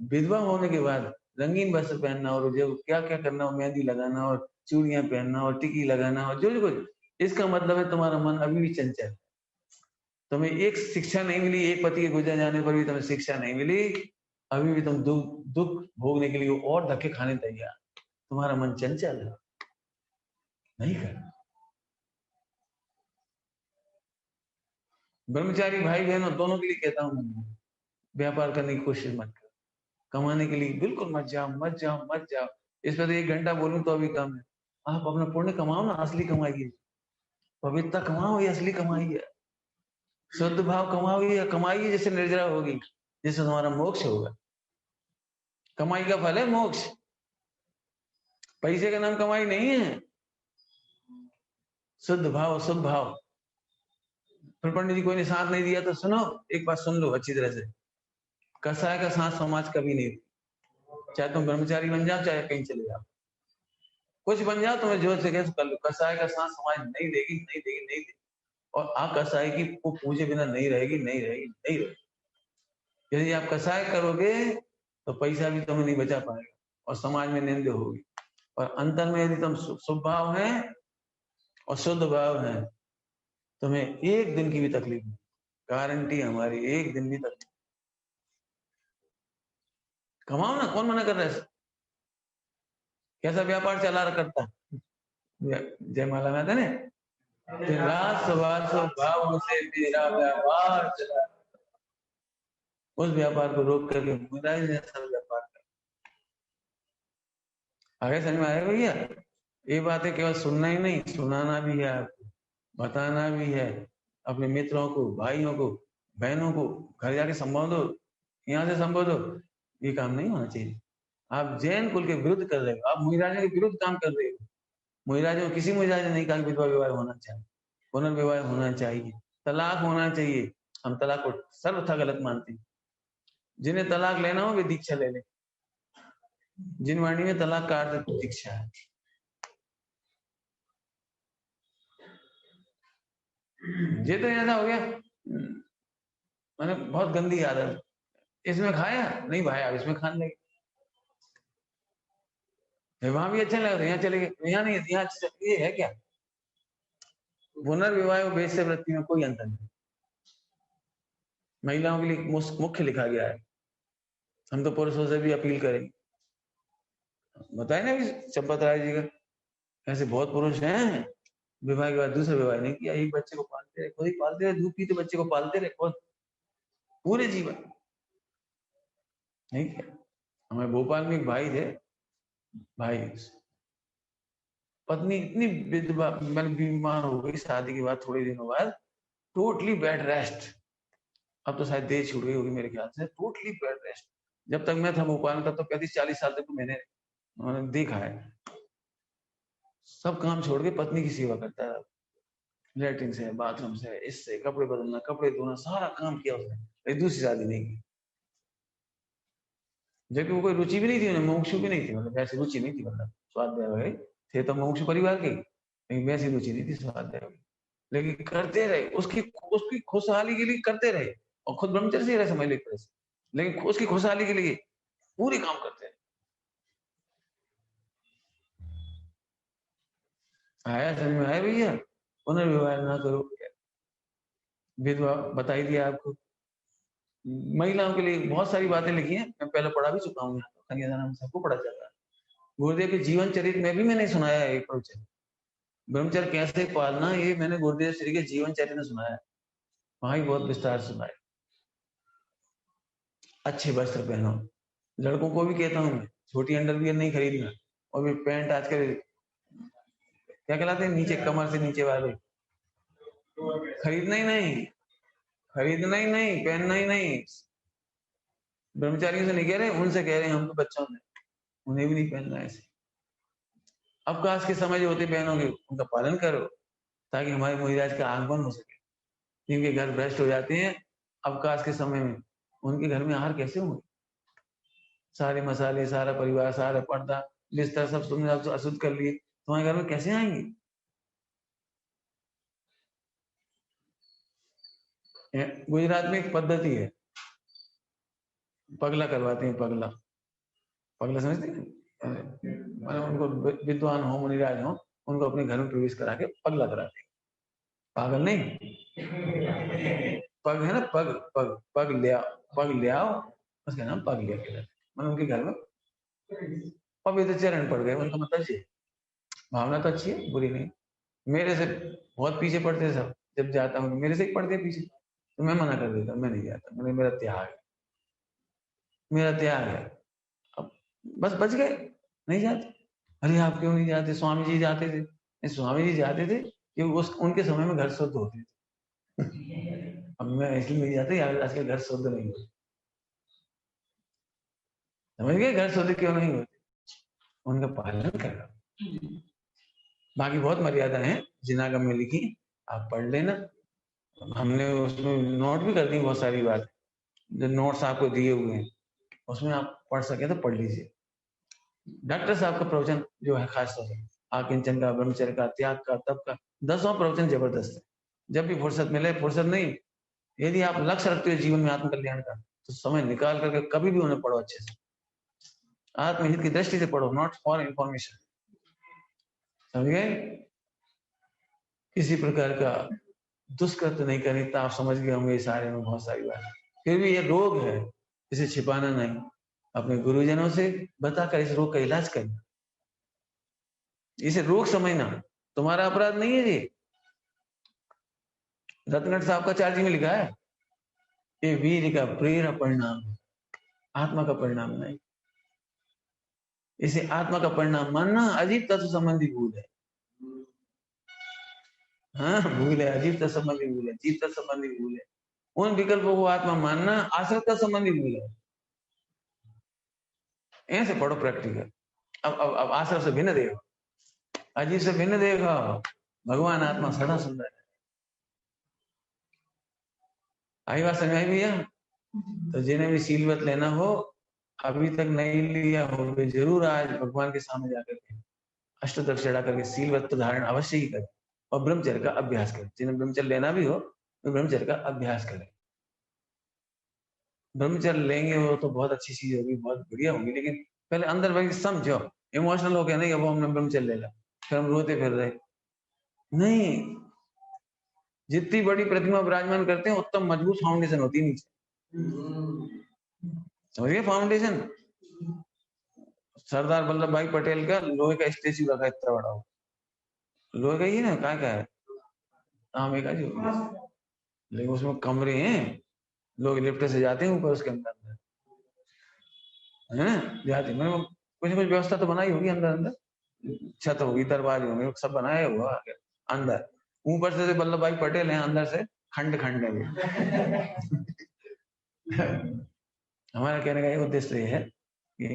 विधवा होने के बाद रंगीन वस्त्र पहनना और जो क्या क्या करना, मेहंदी लगाना और चूड़ियां पहनना और टिकी लगाना और जो कुछ, इसका मतलब है तुम्हारा मन अभी भी चंचल। तुम्हें एक शिक्षा नहीं मिली, एक पति के गुजर जाने पर भी तुम्हें शिक्षा नहीं मिली, अभी भी तुम दुख भोगने के लिए और धक्के खाने तैयार, तुम्हारा मन चंचल है, नहीं करना। ब्रह्मचारी भाई बहनों दोनों के लिए कहता हूं, व्यापार करने की कोशिश मत करो, कमाने के लिए बिल्कुल मत जाओ। इस पर तो 1 घंटा बोलूं तो अभी कम है। आप अपना पुण्य कमाओ ना, असली कमाइए, पवित्रता कमाओ, ये असली कमाई है। शुद्ध भाव कमाओ, कमाइए जिससे निर्जरा होगी, जिससे तुम्हारा मोक्ष होगा। कमाई का फल है मोक्ष, पैसे का नाम कमाई नहीं है। शुद्ध भाव, शुभ भाव। फिर पंडित जी कोई ने साथ नहीं दिया तो सुनो, एक बात सुन लो अच्छी तरह से, कसाय का साथ समाज कभी नहीं। चाहे तुम ब्रह्मचारी बन जाओ, चाहे कहीं चले जाओ, कुछ बन जाओ, तुम्हें जो से कर लो। कसाय का सांस समाज नहीं देगी, नहीं देगी, नहीं देगी। और कसाई की को पूजे बिना नहीं रहेगी, नहीं रहेगी, नहीं रहेगी। यदि आप कसाय करोगे तो पैसा भी तुम्हें नहीं बचा पाएगा और समाज में निंदा होगी। और अंतर में यदि तुम शुभ भाव है और शुद्ध भाव है, तुम्हें एक दिन की भी तकलीफ नहीं, गारंटी हमारी, एक दिन भी तकलीफ। कमाओ ना, कौन मना कर रहा है? कैसा व्यापार चला रहा करता है जयमाला में था ना, रात भाव से मेरा व्यापार चला, उस व्यापार को रोक करके मुरारी ने सब व्यापार कर। आगे समझ में आया भैया? ये बात है, केवल सुनना ही नहीं, सुनाना भी है, आपको बताना भी है। अपने मित्रों को, भाइयों को, बहनों को घर जाके संबोधो, यहाँ से संबोधो। ये काम नहीं होना चाहिए। आप जैन कुल के विरुद्ध कर रहे हो, आप मुहिराजों के विरुद्ध काम कर रहे हो। मुहिराजों, किसी मुहिराज ने नहीं कहा कि विधवा विवाह होना चाहिए, पुनर्विवाह होना चाहिए, तलाक होना चाहिए। हम तलाक को सर्वथा गलत मानते हैं। जिन्हें तलाक लेना हो वे दीक्षा ले लें। जिन वाणी में तलाक का अर्थ दीक्षा है। ये तो ऐसा हो गया, मैंने बहुत गंदी आदत, इसमें खाया नहीं भाया, अब इसमें खाने लगे। वहां भी अच्छा लगा, यहाँ चले गए, यहाँ नहीं, यहाँ ये है क्या? पुनर्विवाह और वैश्य वृत्ति में कोई अंतर नहीं। महिलाओं के लिए मुख्य लिखा गया है। हम तो पुरुषों से भी अपील करेंगे। बताए ना भी चंपत राय जी का, ऐसे बहुत पुरुष हैं, विवाह के बाद दूसरा विवाह नहीं किया, एक बच्चे को पालते रहे, खुद ही पालते रहे, दूध पीते बच्चे को पालते रहे खुद पूरे जीवन नहीं किया। हमारे भोपाल में एक भाई थे, भाई पत्नी इतनी विधवा, मतलब बीमार हो गई शादी के बाद, थोड़े दिनों बाद टोटली बेड रेस्ट। अब तो शायद देह छूट गई होगी मेरे ख्याल से, टोटली बेड रेस्ट। जब तक मैं था भोपाल में, तब तो 35-40 साल तक तो मैंने देखा है। सब काम छोड़ के पत्नी की सेवा करता है, लैट्रिन से, बाथरूम से, इससे कपड़े बदलना, कपड़े धोना, सारा काम किया उसने। दूसरी शादी नहीं की, जबकि वो कोई रुचि भी नहीं थी, मोक्षु भी नहीं थी, मतलब वैसी रुचि नहीं थी, मतलब स्वाध्याय वगैरह थे तो मोक्षु परिवार के, लेकिन वैसी रुचि नहीं थी स्वाध्याय। लेकिन करते रहे, उसकी उसकी खुशहाली के लिए करते रहे, और खुद ब्रह्मचर्य से रहे, समझ लो एक तरह से, लेकिन उसकी खुशहाली के लिए पूरे काम करते रहे। आया समझ में आया भैया? पुनर्विवाह ना करो, विधवा बता ही दिया आपको। महिलाओं के लिए बहुत सारी बातें लिखी हैं, मैं पहले पढ़ा भी चुका हूँ, कन्यादान में सबको पढ़ा जाता है। गुरुदेव के जीवन चरित्र में भी मैंने सुनाया है एक प्रवचन, ब्रह्मचर्य कैसे पालना, ये मैंने गुरुदेव श्री के जीवन चरित्र में सुनाया, वहां ही बहुत विस्तार सुनाया। अच्छे वस्त्र पहनो, लड़कों को भी कहता हूँ मैं, छोटी अंडरवियर नहीं खरीदना, और भी पैंट आजकल क्या कहलाते हैं, नीचे कमर से नीचे वाले, खरीदना ही नहीं, खरीदना ही नहीं, पहनना ही नहीं। ब्रह्मचारियों से नहीं कह रहे, उनसे कह रहे हैं, हम तो बच्चों में, उन्हें भी नहीं पहनना ऐसे। अवकाश के समय जो होते पहनोगे उनका पालन करो, ताकि हमारे मुहिराज का आगमन हो सके। जिनके घर भ्रष्ट हो जाते हैं अवकाश के समय में, उनके घर में आहार कैसे होंगे? सारे मसाले, सारा परिवार, सारा पर्दा, बिस्तर सब तुमने अशुद्ध कर लिए, तुम्हारे घर में कैसे आएंगे? गुजरात में एक पद्धति है, पगला करवाते हैं, पगला, पगला समझते हैं? उनको विद्वान हो, मुनिराज हो, उनको अपने घर में प्रवेश करा के पगला कराते हैं। पागल नहीं, पग है ना, पग पग पग ले आओ, उसका नाम पग लिया के, मैंने उनके घर में पवित्र चरण पड़ गए, उनका मतलब ये भावना तो अच्छी है, बुरी नहीं। मेरे से बहुत पीछे पड़ते सब, जब जाता हूँ मेरे से ही पड़ते पीछे, तो मैं मना कर देता, मैं नहीं जाता, मेरा त्याग है, मेरा त्याग है। अब बस बच गए, नहीं जाते। अरे आप क्यों नहीं जाते? स्वामी जी जाते थे। स्वामी जी जाते थे क्योंकि उनके समय में घर शुद्ध होते थे। अब मैं इसलिए नहीं जाता, आजकल घर शुद्ध नहीं होते, समझ गए? घर शुद्ध क्यों नहीं होते? उनका पालन करना। बाकी बहुत मर्यादा है, जिनागम में लिखी, आप पढ़ लेना, हमने उसमें नोट भी कर दी बहुत सारी बात, जो नोट्स आपको दिए हुए हैं उसमें आप पढ़ सके तो पढ़ लीजिए। डॉक्टर साहब का प्रवचन जो है खास तौर से आकिंचन का, ब्रह्मचर्य का, त्याग का, तप का, 10वां प्रवचन जबरदस्त है। जब भी फुर्सत मिले, फुर्सत नहीं, यदि आप लक्ष्य रखते हो जीवन में आत्म कल्याण का, तो समय निकाल करके कभी भी उन्हें पढ़ो अच्छे से। आत्महित की दृष्टि से पढ़ो, नॉट फॉर इंफॉर्मेशन। समझ गए? किसी प्रकार का दुष्कृत्य नहीं करनी, तो आप समझ गए होंगे सारे में बहुत सारी बात। फिर भी ये रोग है, इसे छिपाना नहीं, अपने गुरुजनों से बताकर इस रोग का इलाज करना, इसे रोग समझना। तुम्हारा अपराध नहीं है ये। रत्नट साहब का चार्जी में लिखा है, ये वीर का प्रेरक परिणाम, आत्मा का परिणाम नहीं। इसे आत्मा का परिणाम मानना अजीब तत्व संबंधी भूल है। हाँ, भूल है, अजीब तत्व संबंधी भूल है, जीव तत्व संबंधी भूल है। उन विकल्पों को आत्मा मानना आश्रत का संबंधी भूल है। ऐसे पढ़ो प्रैक्टिकल। अब आश्रम से भिन्न देखो, अजीब से भिन्न देखो, भगवान आत्मा सदा सुंदर है। आई बात समझ आई भैया? तो जिन्हें भी सीलवत लेना हो, अभी तक नहीं लिया हो, वे जरूर आज भगवान के सामने जाकर के अष्टोत्तर चढ़ा करके सीलवत धारण अवश्य ही करें और ब्रह्मचर्य का अभ्यास करें। जिन्हें ब्रह्मचर्य लेना भी हो, तो ब्रह्मचर्य का अभ्यास करें। ब्रह्मचर्य लेंगे वो तो बहुत अच्छी चीज होगी, बहुत बढ़िया होगी, लेकिन पहले अंदर भाई समझो। इमोशनल हो गया नहीं, अब हमने ब्रह्मचर्य ले लिया, फिर हम रोते फिर रहे नहीं। जितनी बड़ी प्रतिमा विराजमान करते हैं, उतना मजबूत फाउंडेशन होती है नीचे। समझिए फाउंडेशन। सरदार वल्लभ भाई पटेल का लोहे का स्टेच्यू रखा, इतना बड़ा हो, लोहे का ही ना, क्या क्या है, तांबे का जो, लेकिन उसमें कमरे हैं, लोग लिफ्ट से जाते हैं ऊपर, उसके अंदर है ना, जाते हैं। मैंने कुछ ना कुछ व्यवस्था तो बनाई होगी अंदर, अंदर छत होगी, दरवाजे होंगे, सब बनाया हुआ अंदर। ऊपर से वल्लभ भाई पटेल हैं, अंदर से खंड खंड है। हमारा कहने का एक उद्देश्य ये है कि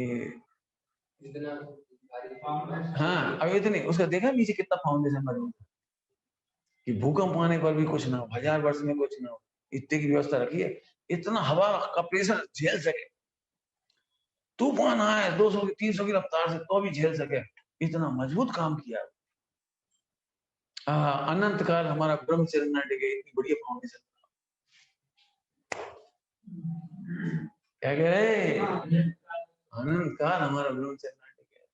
हाँ, अब इतनी उसका देखा नीचे कितना फाउंडेशन मजबूत है कि भूकंप आने पर भी कुछ ना हो, 1000 वर्ष में कुछ ना हो, इतने की व्यवस्था रखी है। इतना हवा का प्रेशर झेल सके, तूफान आए 200 की 300 की रफ्तार से, तो भी झेल सके, इतना मजबूत काम किया। अनंत काल हमारा ब्रह्मचर्य न डिगे, इतनी बढ़िया फाउंडेशन। क्या कह रहे? अनंत काल हमारा ब्रह्मचर्य न डिगे।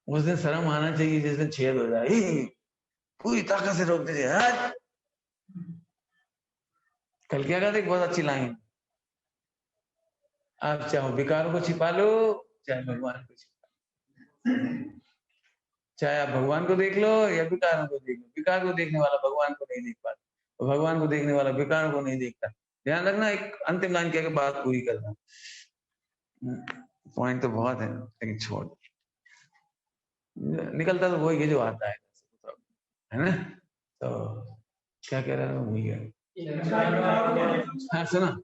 उस दिन शर्म आना चाहिए जिस दिन छेद हो जाए, पूरी ताकत से रोक दीजिए। कल क्या कहते, बहुत अच्छी लाइन, आप चाहे विकारों को छिपा लो, चाहे भगवान को छिपा लो। चाहे आप भगवान को देख लो या विकारों को देख लो, विकार को देखने वाला भगवान को नहीं देख पाता, भगवान को देखने वाला विकारों को नहीं देखता। ध्यान रखना, एक अंतिम लाइन कह के बात पूरी करना। पॉइंट तो बहुत है, लेकिन छोड़, निकलता तो वही है जो आता है ना? तो क्या कह रहा है, वही है। हाँ सुना,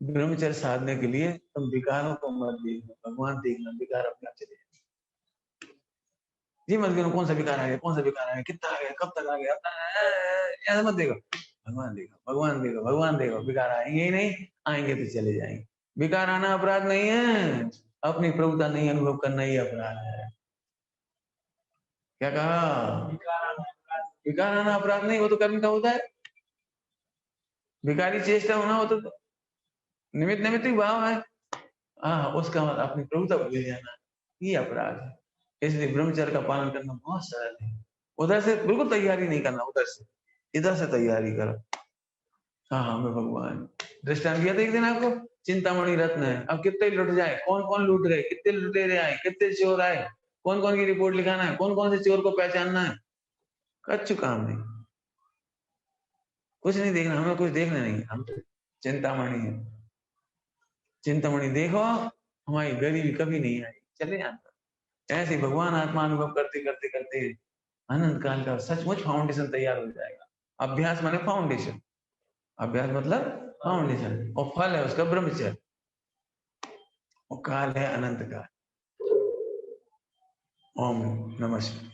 ब्रह्मचर्य साधने के लिए तुम विकारों को मत देखना, भगवान देखना, विकार अपने आप चले। जी मत देखो कौन सा विकार आ गया, कौन सा विकार आ गया, कितना आ गया, कब तक आ गया, ऐसा मत देखो। भगवान देखो, भगवान देखो, भगवान देखो। विकार आएंगे ही नहीं, आएंगे तो चले जाएंगे। विकार आना अपराध नहीं है, अपनी प्रभुता नहीं अनुभव करना ही अपराध है। क्या कहा? विकार आना अपराध नहीं, वो तो कर्म का होता है। विकारी चेष्टा होना हो तो निमित्त निमित्त भाव है। उसका मतलब अपनी प्रभुता भूल जाना, ये अपराध है। इसलिए ब्रह्मचर्य का पालन करना बहुत सरल है। उधर से बिल्कुल तैयारी नहीं करना, उधर से इधर से तैयारी करो। हाँ, मैं भगवान। दृष्टांत दिया था एक दिन आपको, चिंतामणि रत्न है। अब कितने लुट जाए, कौन कौन लूट गए, कितने लुटेरे आए, कितने चोर आए, कौन कौन की रिपोर्ट लिखाना है, कौन कौन से चोर को पहचानना है, कच्चू काम नहीं, कुछ नहीं देखना, हमें कुछ देखना नहीं। हम तो चिंतामणि है, चिंतामणि देखो, हमारी गरीबी कभी नहीं आई, चले जाना। ऐसे भगवान आत्मा अनुभव करते करते करते अनंत काल का सचमुच फाउंडेशन तैयार हो जाएगा। अभ्यास माने फाउंडेशन, अभ्यास मतलब फाउंडेशन, और फल है उसका ब्रह्मचर्य, और काल है अनंत काल। ओम नमः शिवाय।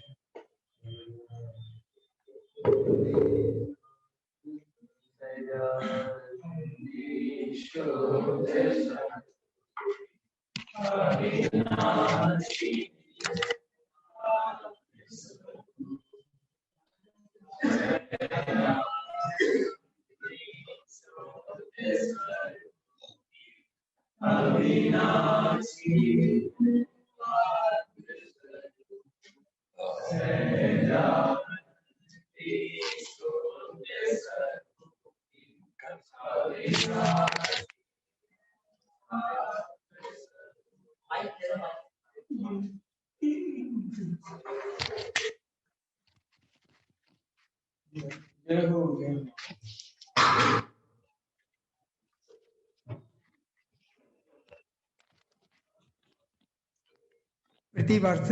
प्रतिवर्ष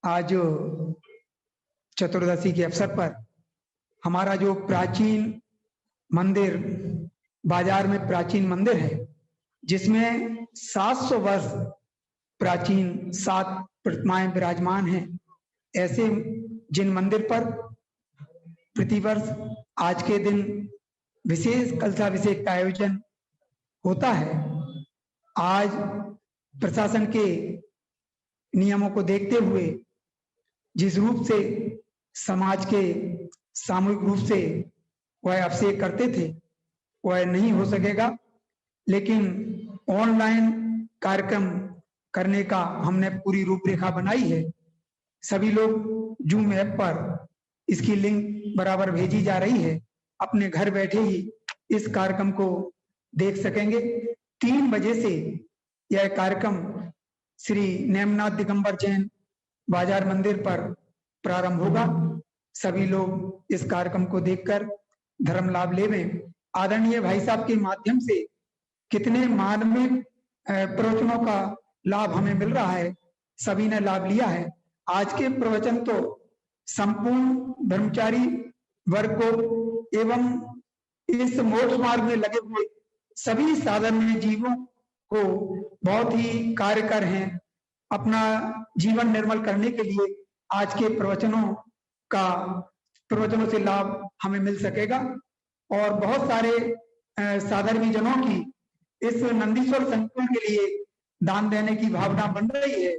आज चतुर्दशी के अवसर पर हमारा जो प्राचीन मंदिर, बाजार में प्राचीन मंदिर है, जिसमें 700 वर्ष प्राचीन 7 प्रतिमाएं विराजमान हैं, ऐसे जिन मंदिर पर प्रतिवर्ष आज के दिन विशेष कलशाभिषेक का आयोजन होता है। आज प्रशासन के नियमों को देखते हुए जिस रूप से समाज के सामूहिक रूप से वह अभिषेक करते थे वह नहीं हो सकेगा, लेकिन ऑनलाइन कार्यक्रम करने का हमने पूरी रूपरेखा बनाई है। सभी लोग जूम ऐप पर इसकी लिंक बराबर भेजी जा रही है, अपने घर बैठे ही इस कार्यक्रम को देख सकेंगे। 3 बजे से यह कार्यक्रम श्री नेमनाथ दिगंबर जैन बाजार मंदिर पर प्रारंभ होगा। सभी लोग इस कार्यक्रम को देखकर धर्म लाभ लेवें। आदरणीय भाई साहब के माध्यम से कितने मानवीय प्रवचनों का लाभ हमें मिल रहा है, सभी ने लाभ लिया है। आज के प्रवचन तो संपूर्ण ब्रह्मचारी वर्ग को एवं इस मोक्ष मार्ग में लगे हुए सभी साधारण जीवों को बहुत ही कार्यकर हैं। अपना जीवन निर्मल करने के लिए आज के प्रवचनों से लाभ हमें मिल सकेगा। और बहुत सारे साधर्मी जनों की इस नंदीश्वर संकुल के लिए दान देने की भावना बन रही है।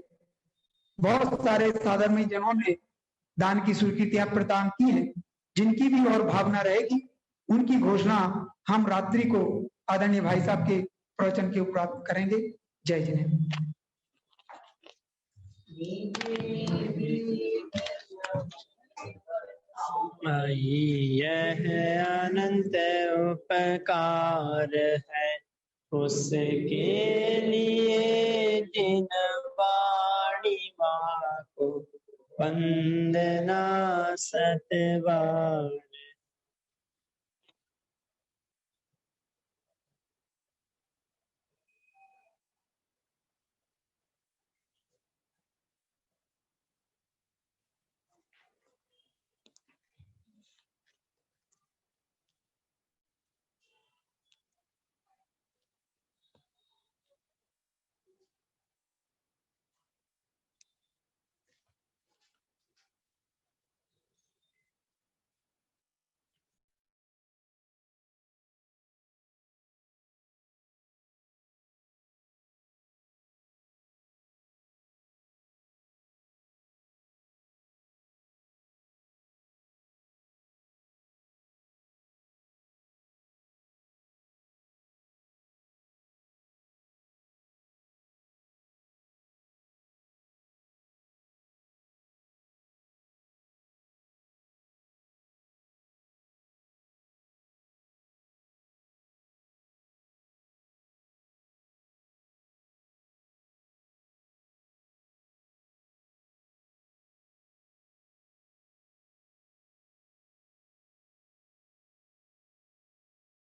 बहुत सारे साधर्मी जनों ने दान की स्वीकृतियां प्रदान की हैं। जिनकी भी और भावना रहेगी उनकी घोषणा हम रात्रि को आदरणीय भाई साहब के प्रवचन के उपरांत करेंगे। जय जिनेन्द्र। यह अनंत उपकार है उसके लिए जिन वाणी को वंदना सतवाणी।